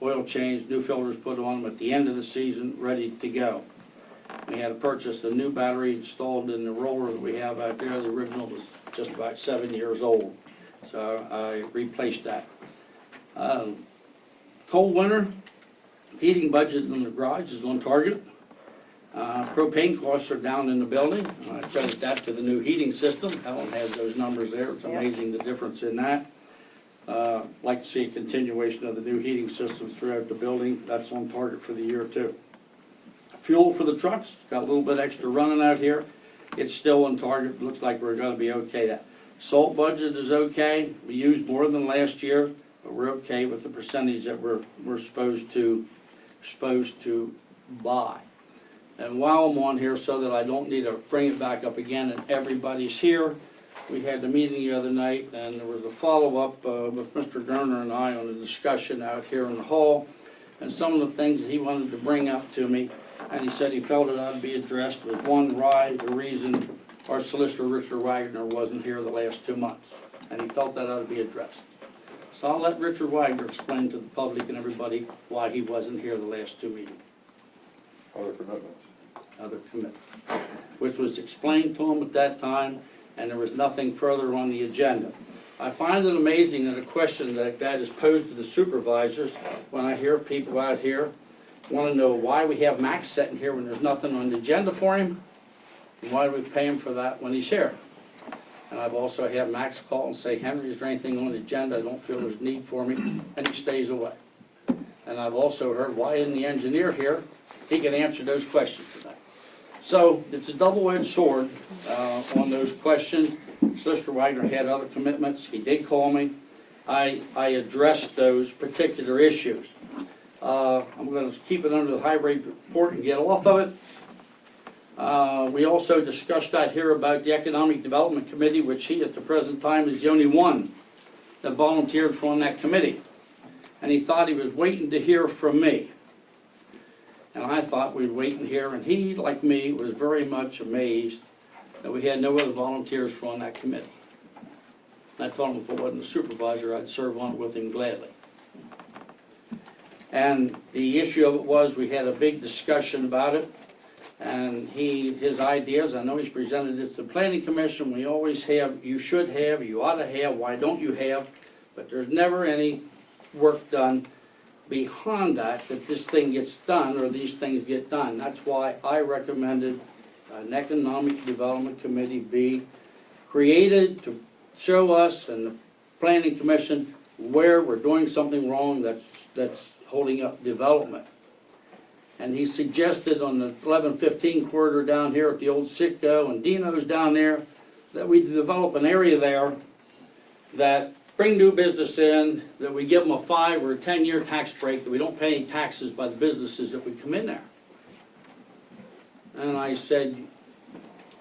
oil changed, new filters put on them at the end of the season, ready to go. We had to purchase a new battery installed in the roller that we have out there. The original was just about 7 years old, so I replaced that. Cold winter, heating budget in the garage is on target. Propane costs are down in the building. I credit that to the new heating system. Helen has those numbers there. It's amazing the difference in that. Like to see a continuation of the new heating systems throughout the building. That's on target for the year too. Fuel for the trucks, got a little bit extra running out here. It's still on target. Looks like we're going to be okay. That salt budget is okay. We used more than last year, but we're okay with the percentage that we're supposed to buy. And while I'm on here, so that I don't need to bring it back up again and everybody's here, we had the meeting the other night and there was a follow-up with Mr. Gerner and I on a discussion out here in the hall and some of the things that he wanted to bring up to me. And he said he felt it ought to be addressed with one, the reason our solicitor, Richard Wagner, wasn't here the last 2 months, and he felt that ought to be addressed. So I'll let Richard Wagner explain to the public and everybody why he wasn't here the last 2 meetings. Other commitments. Other commitment, which was explained to him at that time, and there was nothing further on the agenda. I find it amazing that a question like that is posed to the supervisors when I hear people out here want to know why we have Max sitting here when there's nothing on the agenda for him, and why do we pay him for that when he's here? And I've also had Max call and say, Henry, is there anything on the agenda? I don't feel there's need for me, and he stays away. And I've also heard, why isn't the engineer here? He can answer those questions tonight. So it's a double-edged sword on those questions. Solicitor Wagner had other commitments. He did call me. I addressed those particular issues. I'm going to keep it under the highway report and get off of it. We also discussed out here about the Economic Development Committee, which he at the present time is the only one that volunteered for on that committee. And he thought he was waiting to hear from me. And I thought we'd wait and hear, and he, like me, was very much amazed that we had no other volunteers for on that committee. And I told him if I wasn't a supervisor, I'd serve on it with him gladly. And the issue of it was, we had a big discussion about it, and his ideas, I know he's presented it to the Planning Commission. We always have, you should have, you ought to have, why don't you have, but there's never any work done beyond that this thing gets done, or these things get done. That's why I recommended an Economic Development Committee be created to show us and the Planning Commission where we're doing something wrong that's holding up development. And he suggested on the 1115 corridor down here at the old Sitco and Dino's down there, that we develop an area there that bring new business in, that we give them a 5 or a 10-year tax break, that we don't pay any taxes by the businesses that would come in there. And I said,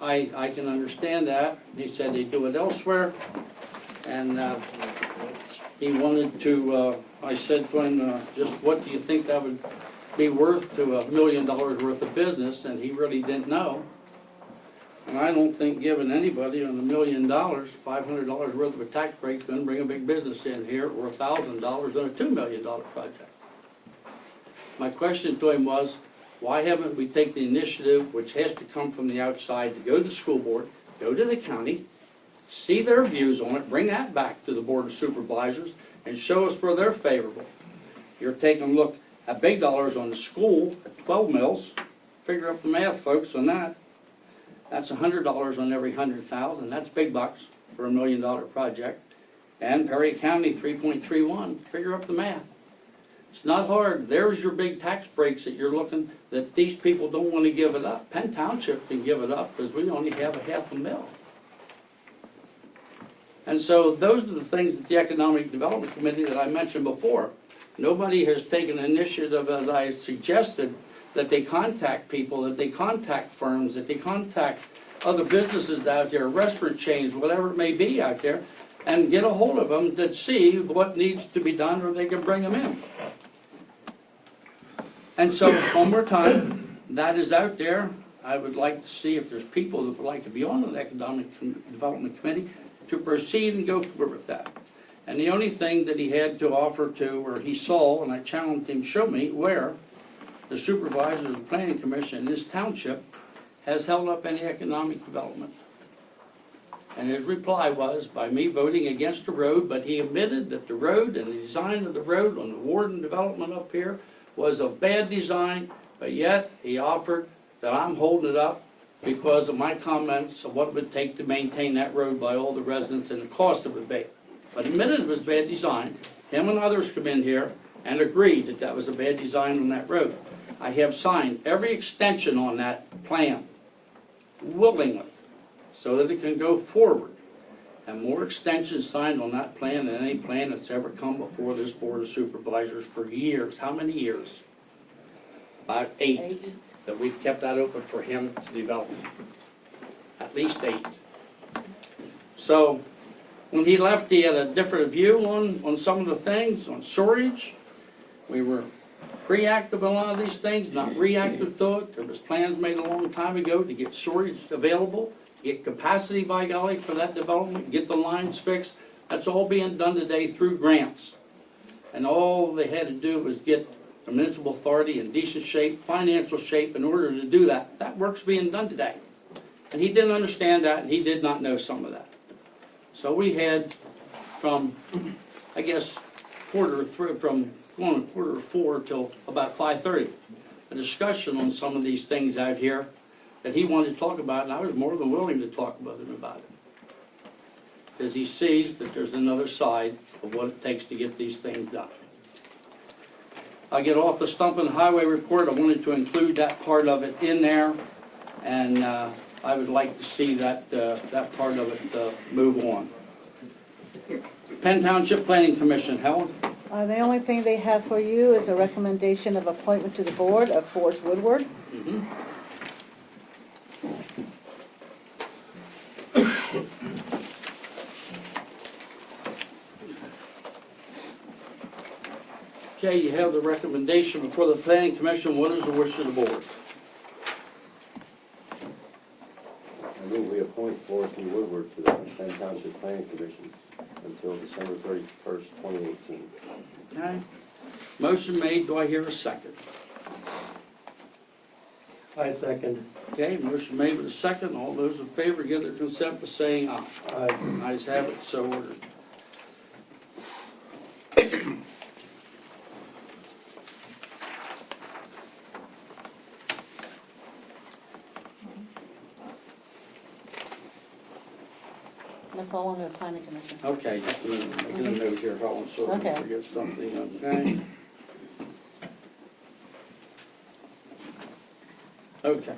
I can understand that. He said they do it elsewhere. And he wanted to, I said to him, just what do you think that would be worth to $1 million worth of business? And he really didn't know. And I don't think giving anybody on $1 million, $500 worth of a tax break is going to bring a big business in here, or $1,000 on a $2 million project. My question to him was, why haven't we taken the initiative, which has to come from the outside, to go to the school board, go to the county, see their views on it, bring that back to the Board of Supervisors, and show us where they're favorable. You're taking a look at big dollars on the school at 12 mils. Figure up the math, folks, on that. That's $100 on every 100,000. That's big bucks for $1 million project. And Perry County, 3.31. Figure up the math. It's not hard. There's your big tax breaks that you're looking, that these people don't want to give it up. Penn Township can give it up because we only have a $500,000. And so those are the things that the Economic Development Committee that I mentioned before. Nobody has taken initiative, as I suggested, that they contact people, that they contact firms, that they contact other businesses out there, restaurant chains, whatever it may be out there, and get a hold of them to see what needs to be done, or they can bring them in. And so, one more time, that is out there. I would like to see if there's people that would like to be on the Economic Development Committee to proceed and go forward with that. And the only thing that he had to offer to, or he saw, and I challenged him, show me where the supervisor of the Planning Commission in this township has held up any economic development. And his reply was, by me voting against the road, but he admitted that the road and the design of the road on the Warden development up here was a bad design, but yet he offered that I'm holding it up because of my comments of what it would take to maintain that road by all the residents and the cost of it. But admitted it was bad design. Him and others come in here and agreed that that was a bad design on that road. I have signed every extension on that plan willingly so that it can go forward. And more extensions signed on that plan than any plan that's ever come before this Board of Supervisors for years. How many years? About 8 that we've kept that open for him to develop. At least 8. So when he left, he had a different view on some of the things, on storage. We were reactive on a lot of these things, not reactive to it. There was plans made a long time ago to get storage available get capacity, by golly, for that development, get the lines fixed. That's all being done today through grants. And all they had to do was get the municipal authority in decent shape, financial shape, in order to do that. That work's being done today. And he didn't understand that, and he did not know some of that. So we had from, I guess, from 3:45 till about 5:30, a discussion on some of these things out here that he wanted to talk about, and I was more than willing to talk with him about it. Because he sees that there's another side of what it takes to get these things done. I'll get off the stumping highway report. I wanted to include that part of it in there, and I would like to see that part of it move on. Penn Township Planning Commission, Helen? The only thing they have for you is a recommendation of appointment to the board of Forrest Woodward. Okay, you have the recommendation before the Planning Commission. What is the wish of the board? I move we appoint Forrest E. Woodward to the Penn Township Planning Commission until December 31st, 2018. Okay. Motion made. Do I hear a second? I second. Okay, motion made with a second. All those in favor give their consent by saying aye. Aye. Ayes have it, so ordered. That's all under the planning commission. Okay, just a minute. Make a note here, Helen, so I Okay. don't forget something, okay? Okay.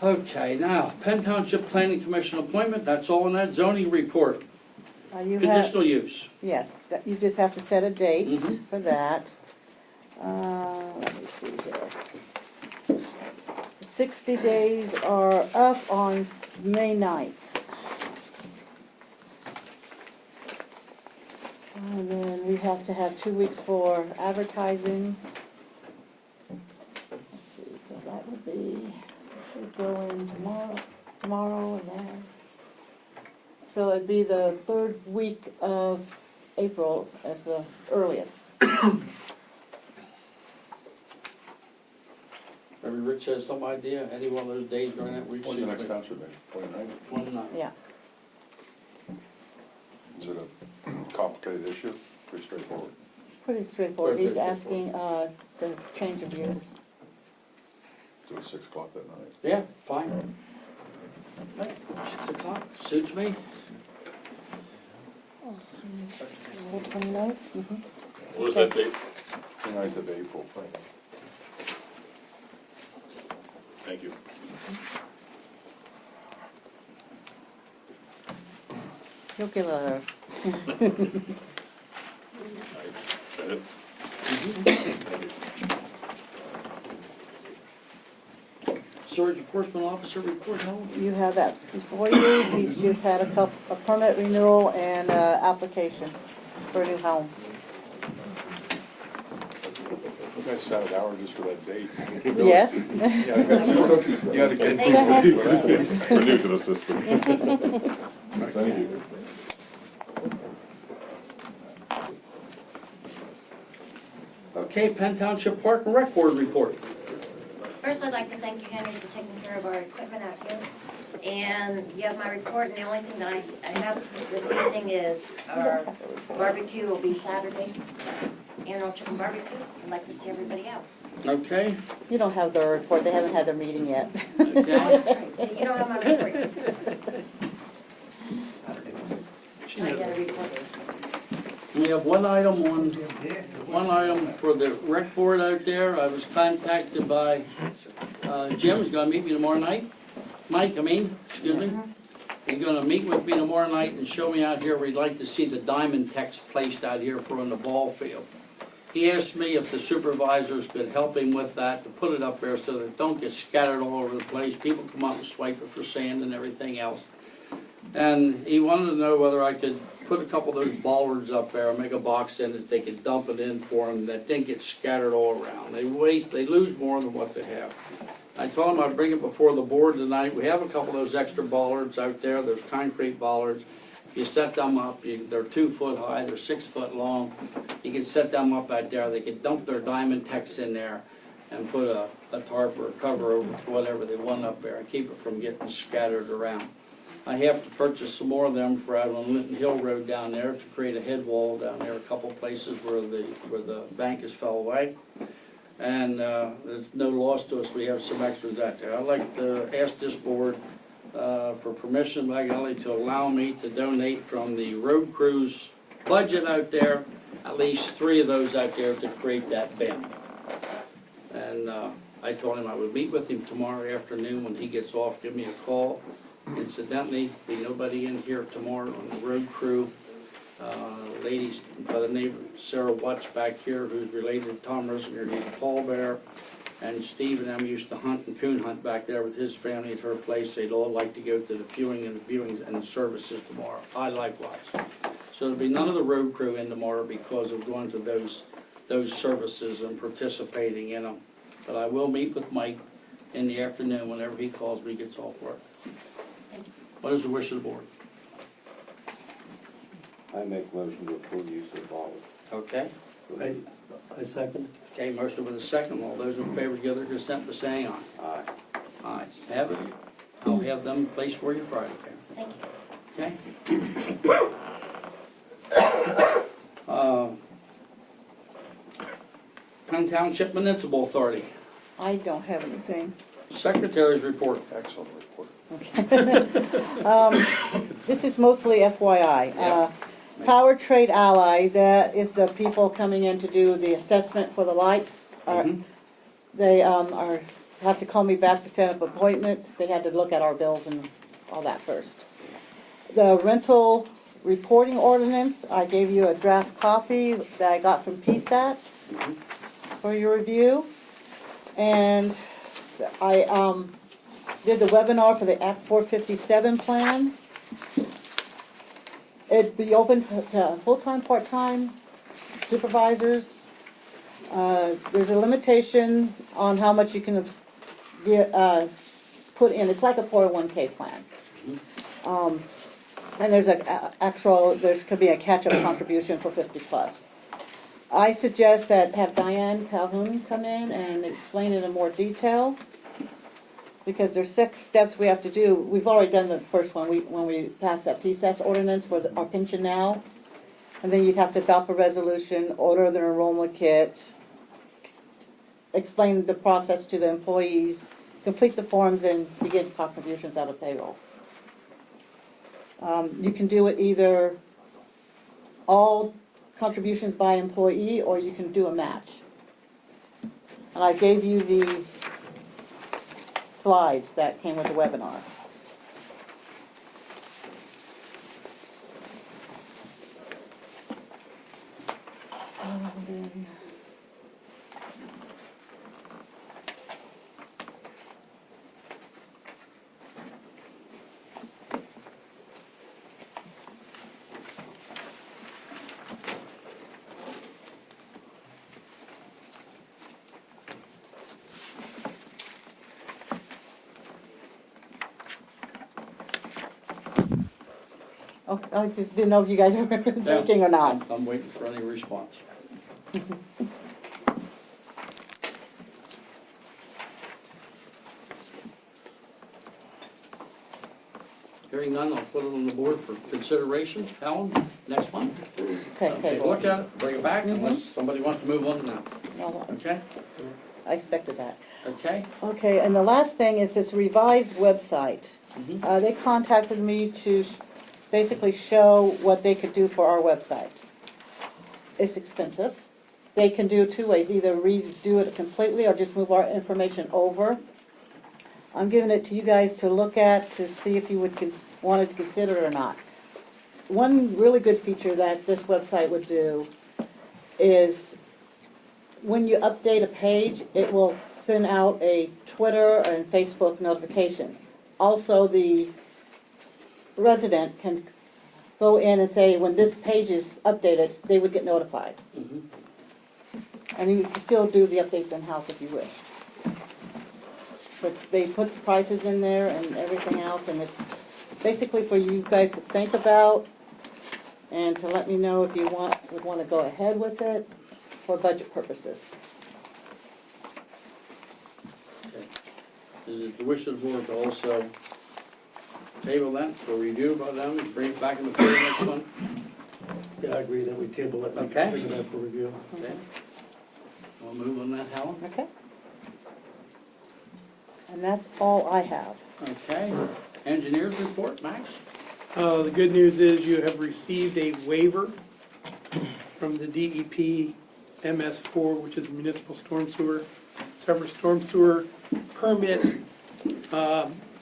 Okay, now, Penn Township Planning Commission appointment, that's all in that zoning report. You have, Conditional use. yes, you just have to set a date Mhm. for that. Let me see here. 60 days are up on May 9th. And then we have to have 2 weeks for advertising. Let's see, so that would be, should go in tomorrow and then. So it'd be the third week of April as the earliest. Maybe Rich has some idea, any one of those days during that week? When's the next township meeting? 29? 29. Yeah. Is it a complicated issue? Pretty straightforward. Pretty straightforward. He's Pretty asking the change of use. Do it 6 o'clock that night. Yeah, fine. Right, 6 o'clock, suits me. April 29th? Mhm. What is that date? 29th of April. Thank you. You'll get a, Is that it? Surge Enforcement Officer report, Helen? you have that before you. He's just had a permit renewal and application for a new home. You guys set an hour just for that date. Yes? You gotta get to We're new to the system. Thank you. Okay, Penn Township Park and Rec Board report. First, I'd like to thank you, Henry, for taking care of our equipment out here. And you have my report, and the only thing that I have this evening is our barbecue will be Saturday, annual chicken barbecue. I'd like to see everybody out. Okay, You don't have their report. They haven't had their meeting yet. Oh, okay. that's right. You don't have my report yet. I got a report. We have one item for the rec board out there. I was contacted by, Jim's gonna meet me tomorrow night. Mike, excuse me. He's gonna meet with me tomorrow night and show me out here where he'd like to see the diamond text placed out here for on the ball field. He asked me if the supervisors could help him with that, to put it up there so that it don't get scattered all over the place. People come up and swipe it for sand and everything else. And he wanted to know whether I could put a couple of those bollards up there, make a box in that they could dump it in for them, that didn't get scattered all around. They lose more than what they have. I told him I'd bring it before the board tonight. We have a couple of those extra bollards out there, those concrete bollards. If you set them up, they're 2 foot high, they're 6 foot long. You can set them up out there. They could dump their diamond text in there and put a tarp or a cover over whatever they want up there and keep it from getting scattered around. I have to purchase some more of them for out on Linton Hill Road down there to create a head wall down there, a couple places where the bank has fell away. And there's no loss to us, we have some extras out there. I'd like to ask this board for permission by golly to allow me to donate from the road crew's budget out there, at least 3 of those out there to create that bin. And I told him I would meet with him tomorrow afternoon when he gets off, give me a call. Incidentally, be nobody in here tomorrow on the road crew. Ladies by the name of Sarah Watts back here, who's related to Tom Risinger, he's a pallbearer. And Steve and them used to hunt and coon hunt back there with his family at her place. They'd all like to go to the viewings and the services tomorrow. I likewise. So there'll be none of the road crew in tomorrow because of going to those services and participating in them. But I will meet with Mike in the afternoon whenever he calls me, gets off work. What is the wish of the board? I make motion to approve use of the bottle. Okay. I second. Okay, motion with a second. All those in favor give their consent by saying aye. Aye. Aye. Have it. I'll have them placed for you Friday, Karen. Thank you. Okay? Penn Township Municipal Authority. I don't have anything. Secretary's report. Excellent report. This is mostly FYI. Yeah. Power Trade Ally, that is the people coming in to do the assessment for the lights. They have to call me back to set up an appointment. They had to look at our bills and all that first. The rental reporting ordinance, I gave you a draft copy that I got from PSATs for your review. And I did the webinar for the Act 457 plan. It'd be open to full-time, part-time, supervisors. There's a limitation on how much you can put in. It's like a 401k plan. And there's there could be a catch-up contribution for 50 plus. I suggest that have Diane Calhoun come in and explain it in more detail, because there's 6 steps we have to do. We've already done the first one when we passed that PSAS ordinance for our pension now. And then you'd have to adopt a resolution, order the enrollment kit, explain the process to the employees, complete the forms, and begin contributions out of payroll. You can do it either all contributions by employee, or you can do a match. And I gave you the slides that came with the webinar. Oh, I just didn't know if you guys were thinking or not. I'm waiting for any response. Hearing none, I'll put it on the board for consideration. Helen, next month. Okay, Take a look at it, bring it back unless somebody wants to move on now. No, Okay? I expected that. Okay? Okay, and the last thing is this revised website. Mhm. They contacted me to basically show what they could do for our website. It's expensive. They can do it 2 ways, either redo it completely or just move our information over. I'm giving it to you guys to look at to see if you would wanted to consider it or not. One really good feature that this website would do is when you update a page, it will send out a Twitter and Facebook notification. Also, the resident can go in and say, when this page is updated, they would get notified. And you can still do the updates in-house if you wish. but they put the prices in there and everything else, and it's basically for you guys to think about and to let me know if you would want to go ahead with it for budget purposes. Is it the wish of the board to also table that for review by them, and bring it back in the field next month? Yeah, I agree that we table it. Okay. Bring it up for review. Okay. We'll move on that, Helen. Okay? And that's all I have. Okay. Engineers report, Max? The good news is you have received a waiver from the DEP MS4, which is the Municipal Storm Sewer, Separate Storm Sewer Permit.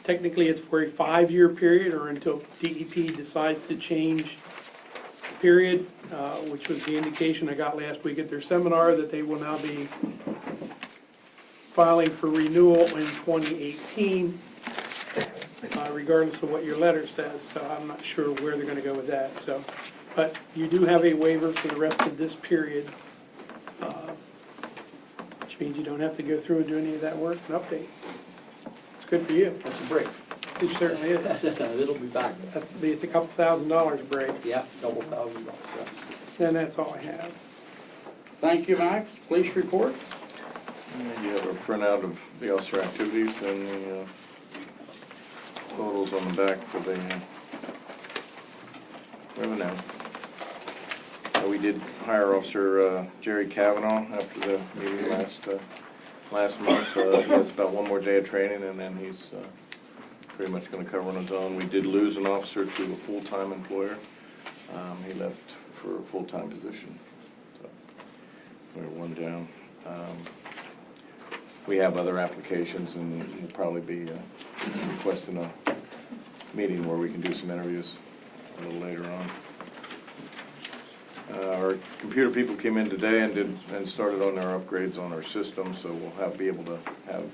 Technically, it's for a 5-year period or until DEP decides to change the period, which was the indication I got last week at their seminar, that they will now be filing for renewal in 2018. Regardless of what your letter says, so I'm not sure where they're gonna go with that, so. But you do have a waiver for the rest of this period, which means you don't have to go through and do any of that work and update. It's good for you. That's a break. It certainly is. It'll be back. That's, it's a couple $1,000 break, Yeah, couple $1,000, yeah. and that's all I have. Thank you, Max. Police report? You have a printout of the officer activities and the totals on the back for the revenue. We did hire Officer Jerry Kavanaugh after the meeting last month. He has about one more day of training, and then he's pretty much going to cover on his own. We did lose an officer to a full-time employer. He left for a full-time position, so we're one down. We have other applications, and we'll probably be requesting a meeting where we can do some interviews a little later on. Our computer people came in today and started on their upgrades on our system, so we'll be able to have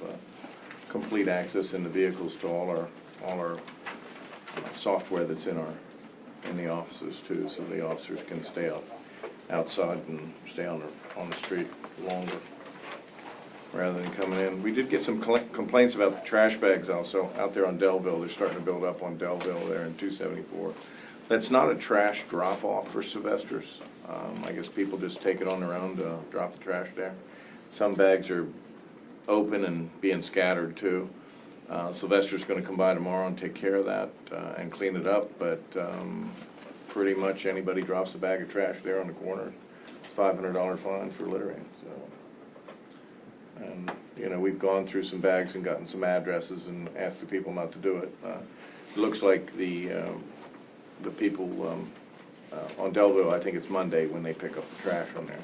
complete access in the vehicles to all our software that's in the offices too, so the officers can stay outside and stay on the street longer rather than coming in. We did get some complaints about the trash bags also out there on Delville. They're starting to build up on Delville there in 274. That's not a trash drop-off for Sylvester's. I guess people just take it on their own to drop the trash there. Some bags are open and being scattered too. Sylvester's going to come by tomorrow and take care of that and clean it up, but pretty much anybody drops a bag of trash there on the corner, it's $500 fine for littering. So. And, you know, we've gone through some bags and gotten some addresses and asked the people not to do it. It looks like the people on Delville, I think it's Monday when they pick up the trash on there.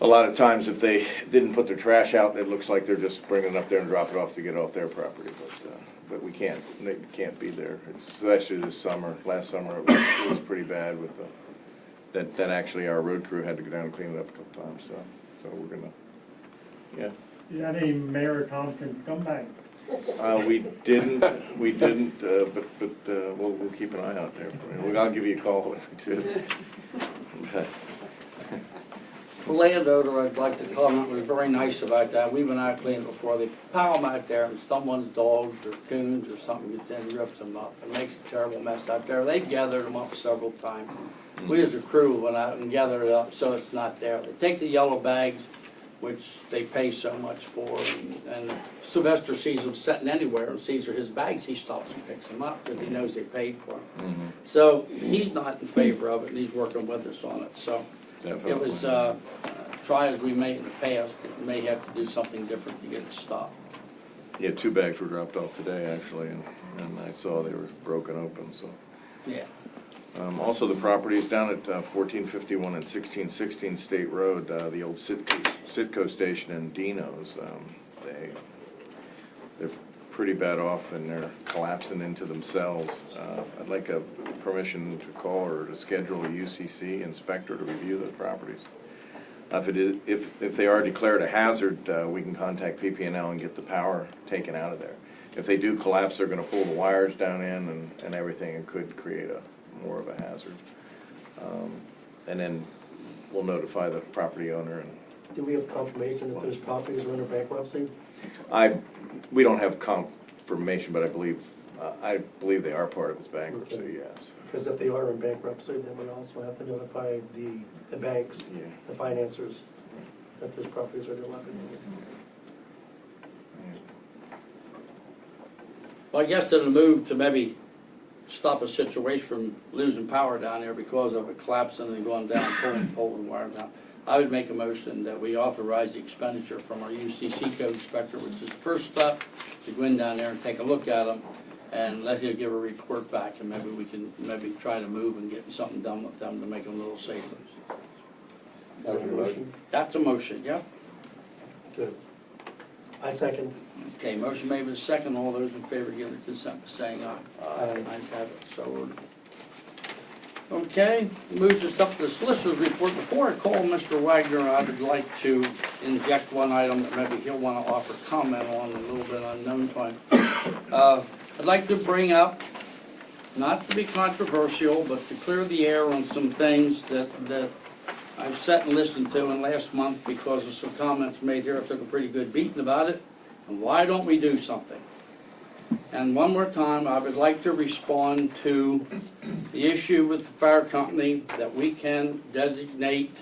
A lot of times if they didn't put their trash out, it looks like they're just bringing it up there and drop it off to get off their property. But we can't be there. Especially this summer. Last summer it was pretty bad with that actually our road crew had to go down and clean it up a couple times. So we're gonna. Yeah. Is that a mayor Thompson comeback? We didn't, but we'll keep an eye out there. I'll give you a call if we do. The landowner, I'd like to comment, was very nice about that. We've been out cleaning before. They pile them out there and someone's dogs or coons or something gets in and rips them up. It makes a terrible mess out there. They've gathered them up several times. We as a crew went out and gathered it up so it's not there. They take the yellow bags, which they pay so much for, and Sylvester sees them sitting anywhere and sees his bags, he stops and picks them up because he knows they paid for them. Mm-hmm. So he's not in favor of it, and he's working with us on it. So Definitely. it was, try as we may in the past, it may have to do something different to get it stopped. Yeah, 2 bags were dropped off today actually, and I saw they were broken open. So. Yeah. Also, the properties down at 1451 and 1616 State Road, the old Sitco station in Dino's, they're pretty bad off and they're collapsing into themselves. I'd like a permission to call or to schedule a UCC inspector to review those properties. If they are declared a hazard, we can contact PP&L and get the power taken out of there. If they do collapse, they're going to pull the wires down in and everything, and could create more of a hazard. And then we'll notify the property owner. And Do we have confirmation that those properties are under bankruptcy? we don't have confirmation, but I believe they are part of his bankruptcy, yes. Because if they are in bankruptcy, then we also have to notify the banks, Yeah. the financiers, that those properties are dilapidated. Well, I guess it'll move to maybe stop a situation from losing power down there because of it collapsing and going down, pulling wire down. I would make a motion that we authorize the expenditure from our UCC code inspector, which is the first step, to go in down there and take a look at them and let him give a report back, and maybe we can try to move and get something done with them to make them a little safer. Is that a motion? That's a motion, yep. Good. I second. Okay, motion made with a second. All those in favor give their consent by saying aye. Aye. Ayes have it, so ordered. Okay, moves us up to the solicitor's report. Before I call Mr. Wagner, I would like to inject one item that maybe he'll want to offer comment on, a little bit unknown to him. I'd like to bring up, not to be controversial, but to clear the air on some things that I've sat and listened to in last month because of some comments made here. I took a pretty good beating about it. And why don't we do something? And one more time, I would like to respond to the issue with the fire company that we can designate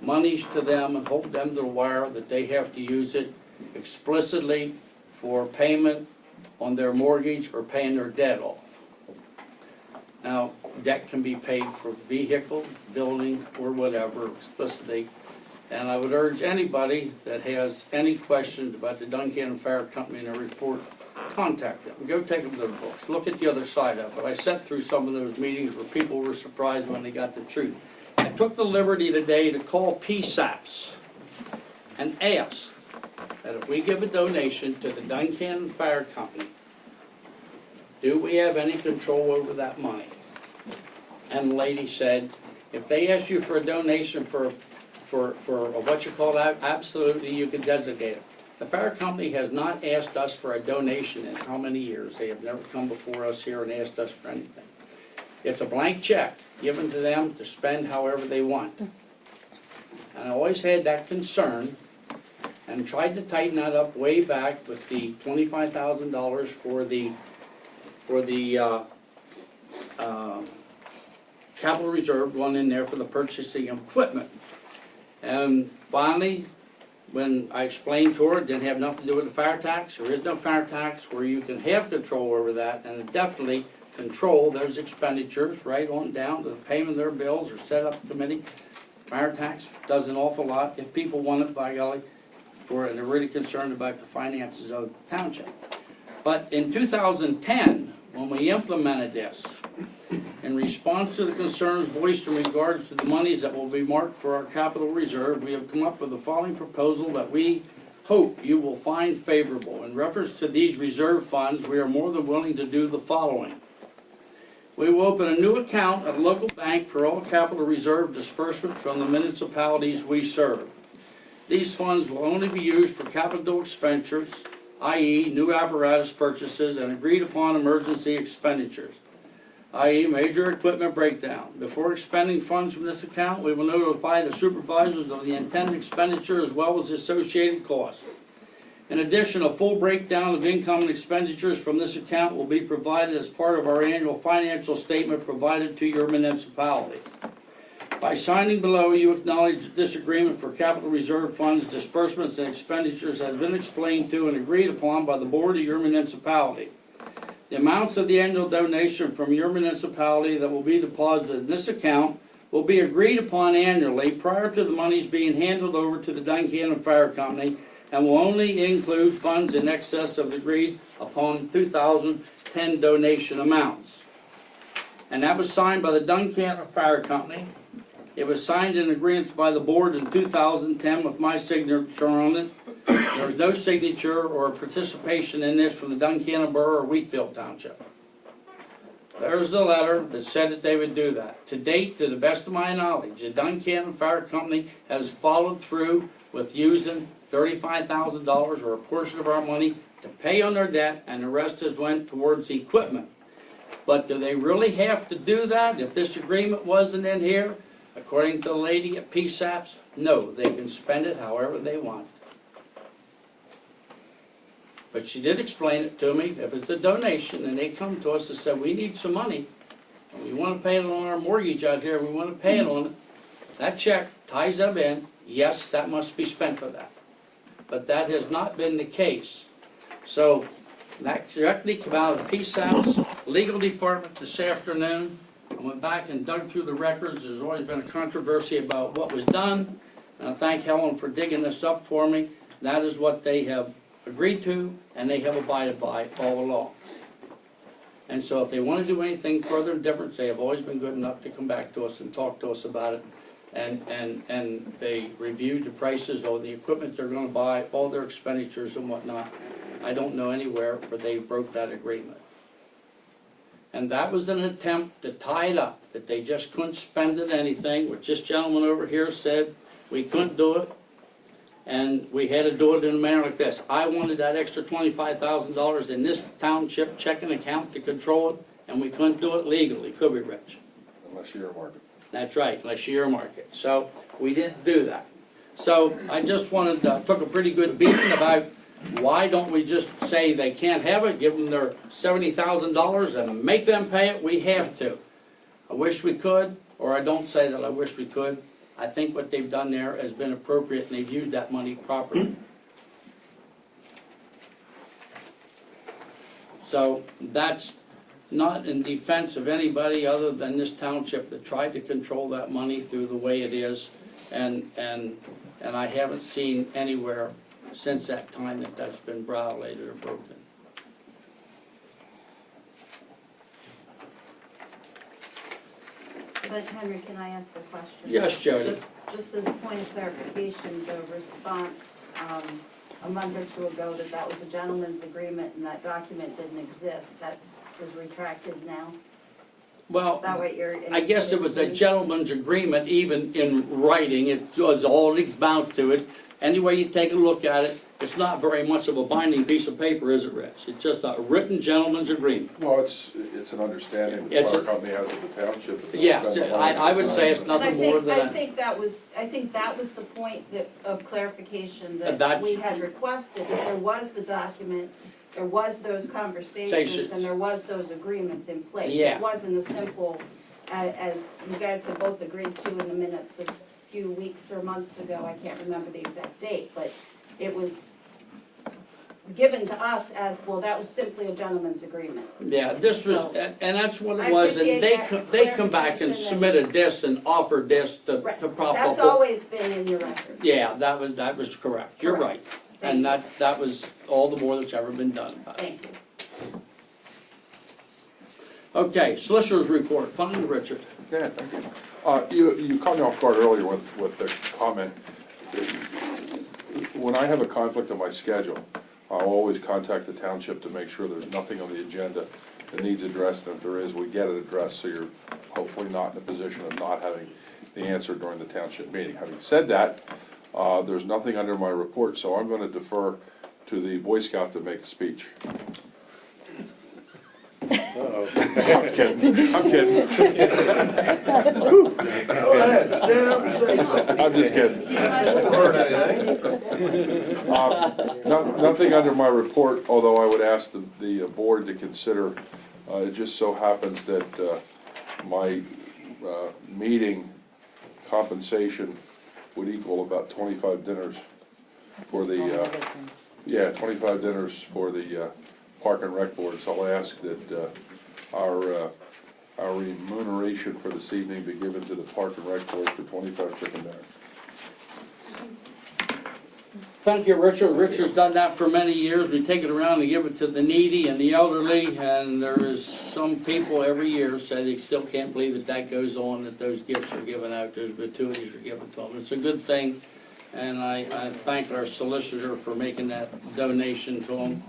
monies to them and hold them to the wire that they have to use it explicitly for payment on their mortgage or paying their debt off. Now, debt can be paid for vehicle, building, or whatever explicitly. And I would urge anybody that has any questions about the Duncannon Fire Company and their report, contact them. Go take them to the books. Look at the other side of it. I sat through some of those meetings where people were surprised when they got the truth. I took the liberty today to call PSAPs and ask that if we give a donation to the Duncannon Fire Company, do we have any control over that money? And the lady said, if they ask you for a donation for what you call that, absolutely you can designate it. The fire company has not asked us for a donation in how many years? They have never come before us here and asked us for anything. It's a blank check given to them to spend however they want. And I always had that concern and tried to tighten that up way back with the $25,000 for the capital reserve going in there for the purchasing of equipment. And finally, when I explained to her it didn't have nothing to do with the fire tax, there is no fire tax where you can have control over that and definitely control those expenditures right on down to the payment of their bills or set up a committee. Fire tax does an awful lot if people want it, by golly, and they're really concerned about the finances of the township. But in 2010, when we implemented this, in response to the concerns voiced in regards to the monies that will be marked for our capital reserve, we have come up with the following proposal that we hope you will find favorable. In reference to these reserve funds, we are more than willing to do the following. We will open a new account at a local bank for all capital reserve disbursements from the municipalities we serve. These funds will only be used for capital expenditures, i.e. new apparatus purchases and agreed upon emergency expenditures, i.e. major equipment breakdown. Before expending funds from this account, we will notify the supervisors of the intended expenditure as well as the associated costs. In addition, a full breakdown of income and expenditures from this account will be provided as part of our annual financial statement provided to your municipality. By signing below, you acknowledge that this agreement for capital reserve funds, disbursements, and expenditures has been explained to and agreed upon by the board of your municipality. The amounts of the annual donation from your municipality that will be deposited in this account will be agreed upon annually prior to the monies being handed over to the Duncannon Fire Company and will only include funds in excess of the agreed upon 2010 donation amounts. And that was signed by the Duncannon Fire Company. It was signed in agreement by the board in 2010 with my signature on it. There was no signature or participation in this from the Duncannon Borough or Wheatfield Township. There's the letter that said that they would do that. To date, to the best of my knowledge, the Duncannon Fire Company has followed through with using $35,000 or a portion of our money to pay on their debt, and the rest has went towards equipment. But do they really have to do that if this agreement wasn't in here? According to the lady at PSAPs, no, they can spend it however they want. But she did explain it to me, if it's a donation and they come to us and say, we need some money, and we wanna pay it on our mortgage out here, we wanna pay it on it, that check ties them in, yes, that must be spent for that. But that has not been the case. So, that directly came out of the Peace House Legal Department this afternoon. I went back and dug through the records, there's always been a controversy about what was done. And I thank Helen for digging this up for me. That is what they have agreed to, and they have abided by all along. And so if they want to do anything further and different, they have always been good enough to come back to us and talk to us about it. And they reviewed the prices of the equipment they're going to buy, all their expenditures and whatnot. I don't know anywhere where they broke that agreement. And that was an attempt to tie it up, that they just couldn't spend it anything, which this gentleman over here said we couldn't do it. And we had to do it in a manner like this. I wanted that extra $25,000 in this township checking account to control it, and we couldn't do it legally, could we, Rich? Unless you're a market. That's right, unless you earmark it. So we didn't do that. So I just wanted to, took a pretty good beating about why don't we just say they can't have it, give them their $70,000 and make them pay it? We have to. I wish we could, or I don't say that I wish we could. I think what they've done there has been appropriate and they've used that money properly. So that's not in defense of anybody other than this township that tried to control that money through the way it is. And I haven't seen anywhere since that time that that's been violated or broken. But Henry, can I ask a question? Yes, Jody. Just as a point of clarification, the response a month or two ago that was a gentleman's agreement and that document didn't exist, that was retracted now? Well, Is that what you're I guess it was a indicating? gentleman's agreement, even in writing. It was all it amounts to it. Any way you take a look at it, it's not very much of a binding piece of paper, is it, Rich? It's just a written gentleman's agreement. Well, it's an understanding the It's fire a- company has with the township. that they'll Yes, spend the money. I would say it's And nothing more than I that. think that was the point of clarification That's- that we had requested, that there was the document, there was those conversations, and there was those agreements in place. Yeah. It wasn't as simple as you guys have both agreed to in the minutes a few weeks or months ago, I can't remember the exact date, but it was given to us as, well, that was simply a gentleman's agreement. Yeah, this was, So- and that's what I it was, and appreciate that they come back and clarification submitted this and offered this to Right. prop That's up. always been in your record. Yeah, that was correct. You're right. Correct. And Thank that was all the more that's ever been done about it. Thank you. Okay, solicitor's report. Fine, Richard. Yeah, thank you. You caught me off guard earlier with the comment. When I have a conflict on my schedule, I'll always contact the township to make sure there's nothing on the agenda that needs addressed, and if there is, we get it addressed, so you're hopefully not in a position of not having the answer during the township meeting. Having said that, there's nothing under my report, so I'm gonna defer to the Boy Scout to make a speech. I'm kidding, I'm kidding. Go ahead, stand up and say something. I'm just kidding. Nothing under my report, although I would ask the board to consider, it just so happens that my meeting compensation would equal about 25 dinners for the, 25 dinners for the Park and Rec Board. So I'll ask that our remuneration for this evening be given to the Park and Rec Board for 25 chicken dinners. Thank you, Richard. Richard's done that for many years. We take it around and give it to the needy and the elderly, and there is some people every year say they still can't believe that goes on, that those gifts are given out, those gratuities are given to them. It's a good thing, and I thank our solicitor for making that donation to them.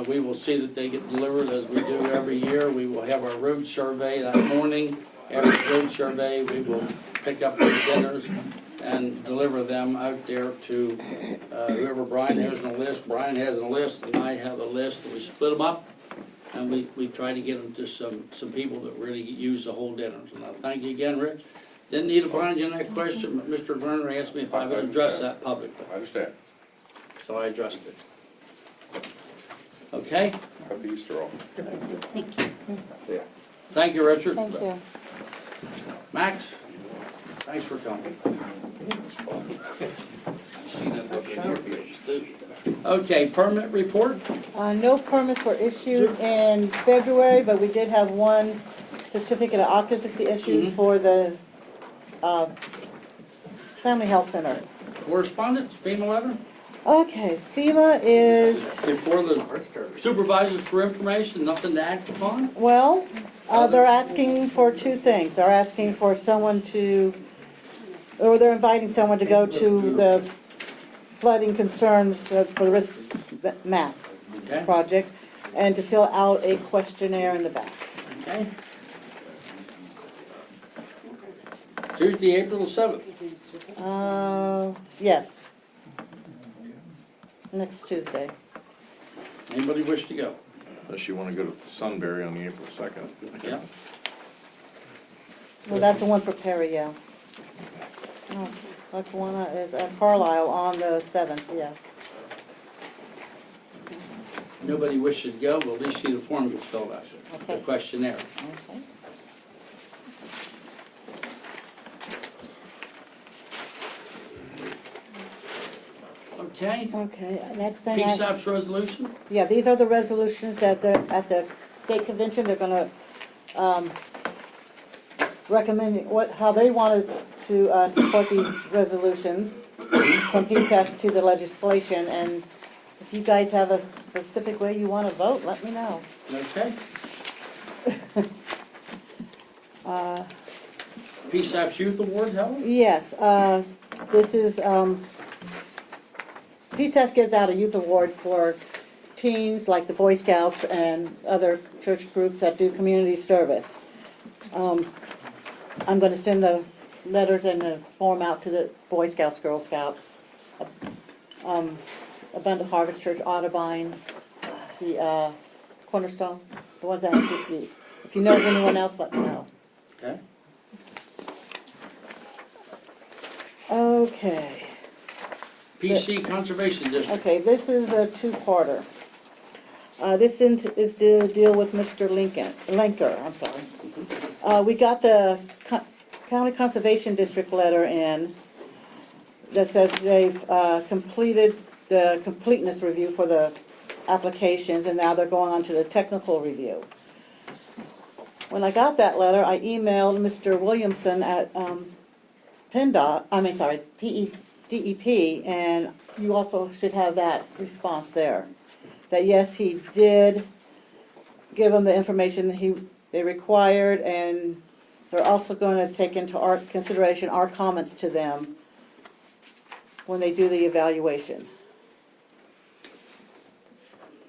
We will see that they get delivered as we do every year. We will have our road survey that morning. After the road survey, we will pick up the dinners and deliver them out there to whoever Brian has on the list. Brian has a list, and I have a list, and we split them up, and we try to get them to some people that really use the whole dinners. And I thank you again, Rich. Didn't need to bind you on that question, but Mr. Werner asked me if I would address that publicly, I understand. so I addressed it. Okay? Happy Easter all. Thank you, Richard. Thank you. Max, thanks for coming. Okay, permit report? No permits were issued in February, but we did have one certificate of occupancy issued for the Family Health Center. Correspondence, FEMA letter? Okay, FEMA is, Before the supervisors for information, nothing to act upon? well, they're asking for two things. They're asking for someone to, or they're inviting someone to go to the flooding concerns for the risk map Okay, project and to fill out a questionnaire in the back. okay. Tuesday, April 7th. Yes. Next Tuesday. Anybody wish to go? Unless you wanna go to Sunbury on the April 2nd. Yeah. Well, that's the one for Perry, yeah. No, that's the one is at Carlisle on the 7th, yeah. Nobody wishes to go, we'll at least see the form gets filled out, the Okay. questionnaire. Okay. Okay, Okay, next thing I, PSAP's resolution? yeah, these are the resolutions that at the state convention, they're gonna, recommend how they wanted to, support these resolutions from PSAPs to the legislation, and if you guys have a specific way you wanna vote, let me know. Okay. Uh, PSAP's Youth Award, Helen? Yes, this is, PSAS gives out a youth award for teens, like the Boy Scouts and other church groups that do community service. I'm gonna send the letters and the form out to the Boy Scouts, Girl Scouts, Abundant Harvest Church, Audubon, the Cornerstone, the ones that have these. If you know of anyone else, let me know. Okay. Okay. PC Conservation District. Okay, this is a two-parter. This is to deal with Mr. Linker, I'm sorry. We got the County Conservation District letter in that says they've completed the completeness review for the applications, and now they're going on to the technical review. When I got that letter, I emailed Mr. Williamson at DEP, and you also should have that response there. That yes, he did give them the information they required, and they're also going to take into our consideration our comments to them when they do the evaluation.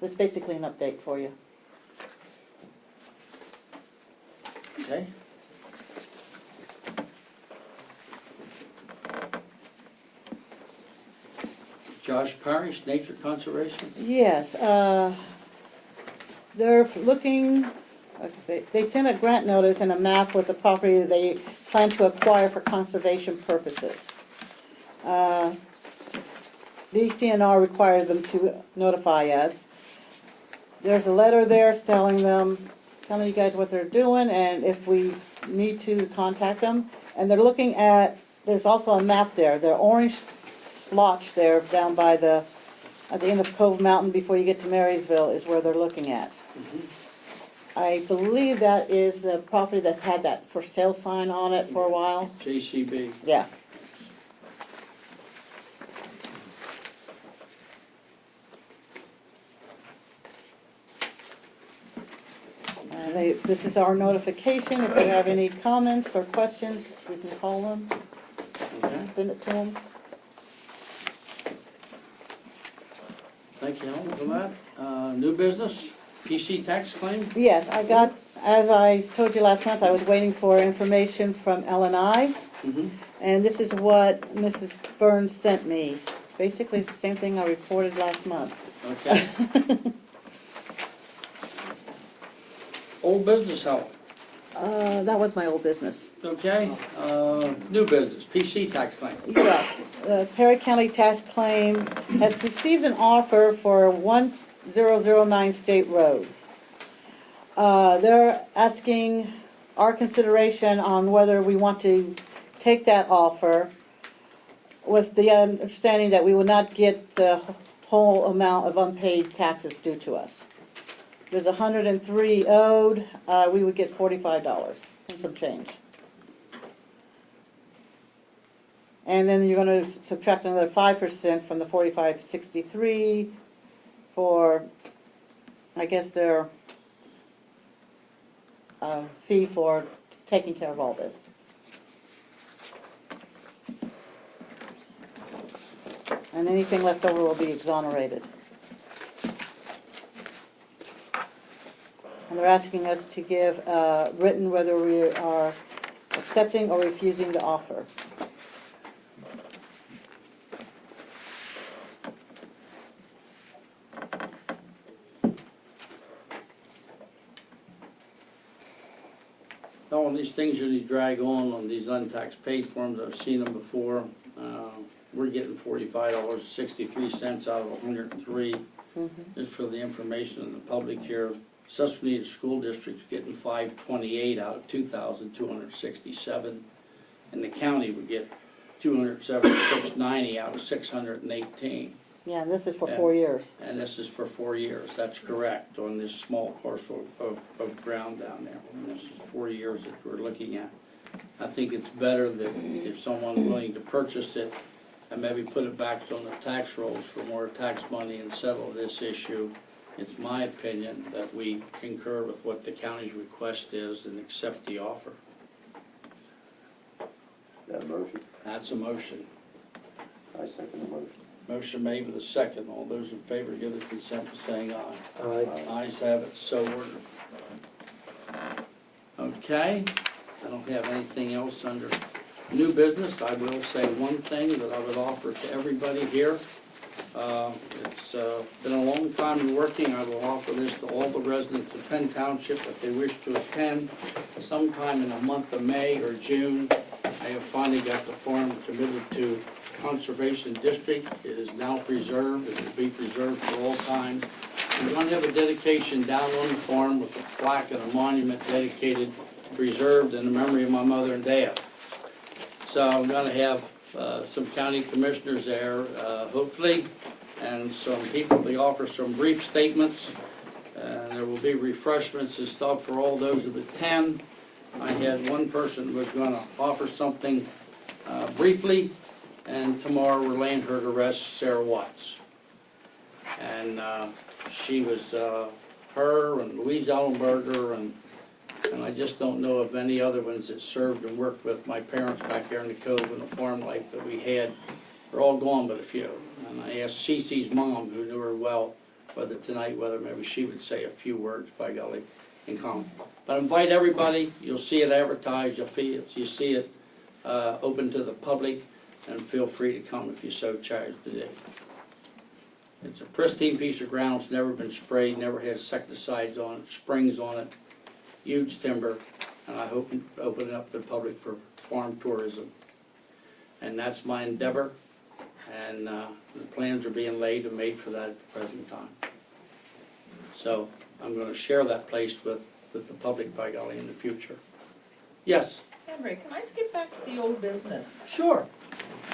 That's basically an update for you. Okay. Josh Parrish, Nature Conservation. Yes, they're looking, they sent a grant notice and a map with the property that they plan to acquire for conservation purposes. DCNR required them to notify us. There's a letter there telling you guys what they're doing and if we need to contact them. And they're looking at, there's also a map there, the orange splotch there down by at the end of Cove Mountain before you get to Marysville is where they're looking at. I believe that is the property that's had that for sale sign on it for a while. JCB. Yeah. This is our notification. If you have any comments or questions, we can call them, Okay. send it to them. Thank you, Helen, for that. New business, PC tax claim. Yes, I got, as I told you last month, I was waiting for information from L&I, and this is what Mrs. Burns sent me. Basically, it's the same thing I reported last month. Okay. Old business, Helen. That was my old business. Okay. New business, PC tax claim. Yes, Perry County Tax Claim has received an offer for 009 State Road. They're asking our consideration on whether we want to take that offer with the understanding that we will not get the whole amount of unpaid taxes due to us. There's 103 owed, we would get $45 and some change. And then you're gonna subtract another 5% from the 4563 for, I guess, their fee for taking care of all this. And anything left over will be exonerated. And they're asking us to give written whether we are accepting or refusing the offer. All these things really drag on these untaxed paid forms. I've seen them before. We're getting $45.63 out of 103. Just for the information of the public here, Susquehanna School District's getting $528 out of 2,267, and the county would get $276.90 out of 618. Yeah, and this is for 4 years. And this is for 4 years, that's correct, on this small parcel of ground down there. And this is 4 years that we're looking at. I think it's better that if someone's willing to purchase it and maybe put it back on the tax rolls for more tax money and settle this issue, it's my opinion that we concur with what the county's request is and accept the offer. That a motion? That's a motion. I second the motion. Motion made with a second. All those in favor give their consent by saying aye. Aye. Ayes have it, so ordered. Okay, I don't have anything else under new business. I will say one thing that I would offer to everybody here. It's been a long time working. I will offer this to all the residents of Penn Township if they wish to attend sometime in the month of May or June. I have finally got the farm committed to Conservation District. It is now preserved. It will be preserved for all time. We're going to have a dedication down on the farm with a plaque and a monument dedicated, preserved in the memory of my mother and dad. So I'm going to have some county commissioners there, hopefully, and some people to offer some brief statements. And there will be refreshments and stuff for all those that attend. I had one person who was going to offer something briefly, and tomorrow we're laying her to rest, Sarah Watts. And she was her and Louise Ellenberger, and I just don't know of any other ones that served and worked with my parents back there in the Cove and the farm life that we had. They're all gone but a few. And I asked Cece's mom, who knew her well, whether maybe she would say a few words, by golly, in comment. But invite everybody. You'll see it advertised. You see it open to the public, and feel free to come if you so choose today. It's a pristine piece of ground. It's never been sprayed, never had insecticides on it, springs on it, huge timber, and I hope to open it up to the public for farm tourism. And that's my endeavor, and the plans are being laid and made for that at the present time. So I'm going to share that place with the public, by golly, in the future. Yes? Henry, can I skip back to the old business? Sure.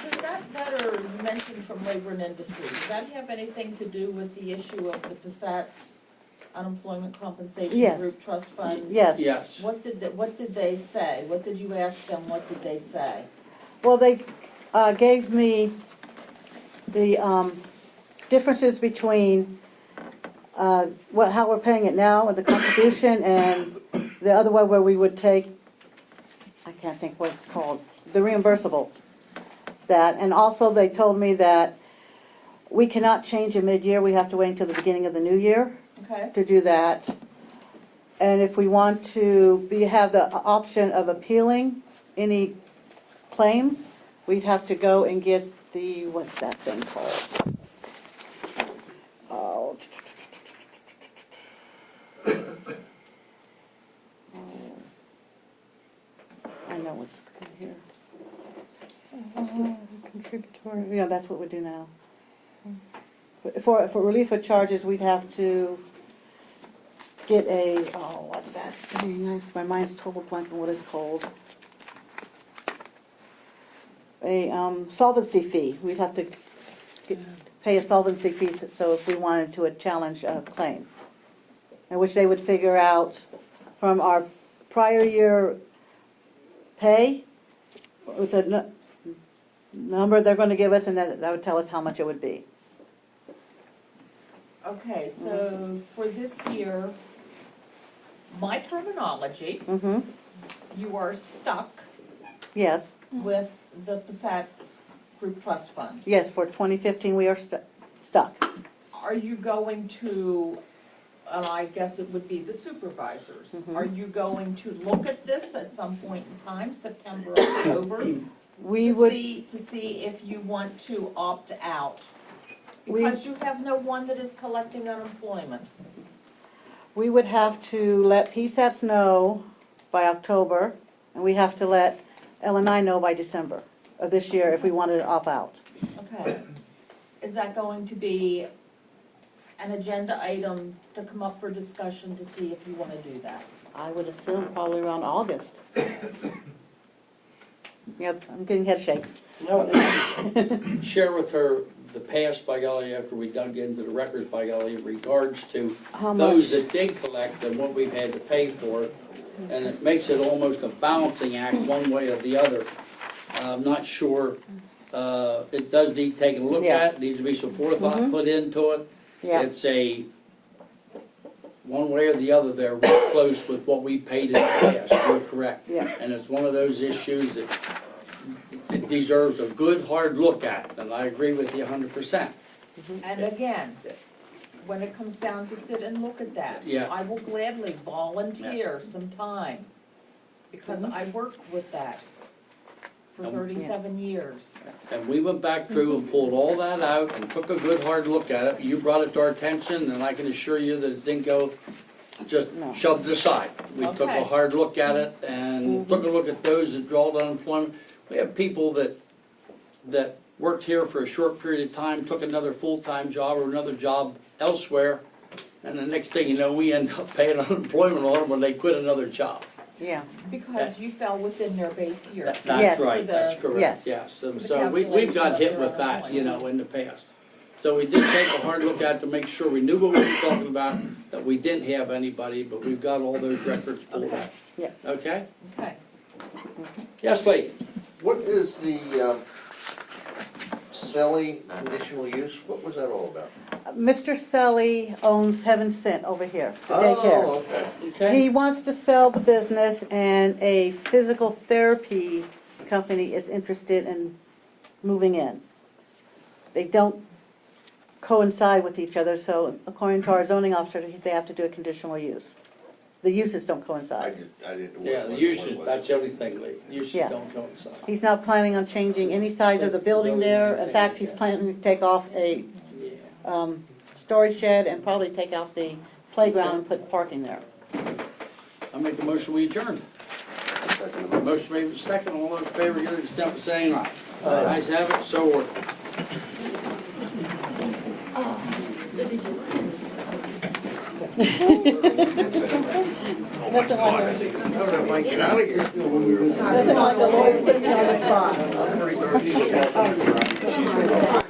Does that letter you mentioned from Labor and Industry, does that have anything to do with the issue of the Passats Unemployment Compensation Yes. Group Trust Fund? Yes. Yes. What did they say? What did you ask them? What did they say? Well, they gave me the differences between how we're paying it now with the contribution and the other way where we would take, I can't think what it's called, the reimbursable. That, and also they told me that we cannot change in mid-year. We have to wait until the beginning of the new year Okay. to do that. And if we want to have the option of appealing any claims, we'd have to go and get the, what's that thing called? Oh. I know what's good here. Contributory. Yeah, that's what we do now. for relief of charges, we'd have to get a, oh, what's that thing? My mind's total blank on what it's called. A solvency fee. We'd have to pay a solvency fee, so if we wanted to challenge a claim. In which they would figure out from our prior year pay with a number they're going to give us, and that would tell us how much it would be. Okay, so for this year, my terminology, Mm-hmm, you are stuck yes, with the Passats Group Trust Fund. yes, for 2015 we are stuck. Are you going to, and I guess it would be the supervisors, Mhm. are you going to look at this at some point in time, September, October? We to would, see if you want to opt out? We- Because you have no one that is collecting unemployment. we would have to let PSATs know by October, and we have to let L&I know by December of this year if we wanted to opt out. Okay. Is that going to be an agenda item to come up for discussion to see if you want to do that? I would assume probably around August. Yeah, I'm getting head shakes. Share with her the past, by golly, after we dug into the records, by golly, in regards to How those much? that did collect and what we've had to pay for it. And it makes it almost a balancing act one way or the other. I'm not sure, it does need taking a look Yeah. at, needs to be some forethought Mhm. put into it. Yeah, It's a, one way or the other, they're real close with what we paid in the past, you're correct. yeah. And it's one of those issues that it deserves a good, hard look at, and I agree with you 100%. And again, when it comes down to sit and look at that, Yeah. I will gladly volunteer some time. Because I worked with that for 37 years. And we went back through and pulled all that out and took a good, hard look at it. You brought it to our attention, and I can assure you that it didn't go just No. shoved aside. We took Okay. a hard look at it and took a look at those that drawled unemployment. We have people that worked here for a short period of time, took another full-time job or another job elsewhere, and the next thing you know, we end up paying unemployment on them when they quit another job. Yeah, Because you fell within their base year. That's Yes. right, that's For correct, Yes. yes. And the so we've got calculation hit of with their that, you know, unemployment. in the past. So we did take a hard look at it to make sure we knew what we were talking about, that we didn't have anybody, but we've got all those records pulled out. Yeah. Okay? Okay. Yes, Lee? What is the, Selly conditional use? What was that all about? Mr. Selly owns Heaven Sent over here, the daycare. Oh, okay. Okay? He wants to sell the business, and a physical therapy company is interested in moving in. They don't coincide with each other, so according to our zoning officer, they have to do a conditional use. The uses don't I coincide. didn't. Yeah, the uses, that's the only thing, Lee. Uses Yeah. don't coincide. He's not planning on changing any size of the building there. In fact, he's planning to take off a Yeah. storage shed and probably take out the playground and put parking there. I make a motion, we adjourn. Motion made with second, all those in favor, give their consent by saying aye. Ayes have it, so ordered. Nothing like I don't know if I can get out of here. nothing like a lawyer putting you on the spot.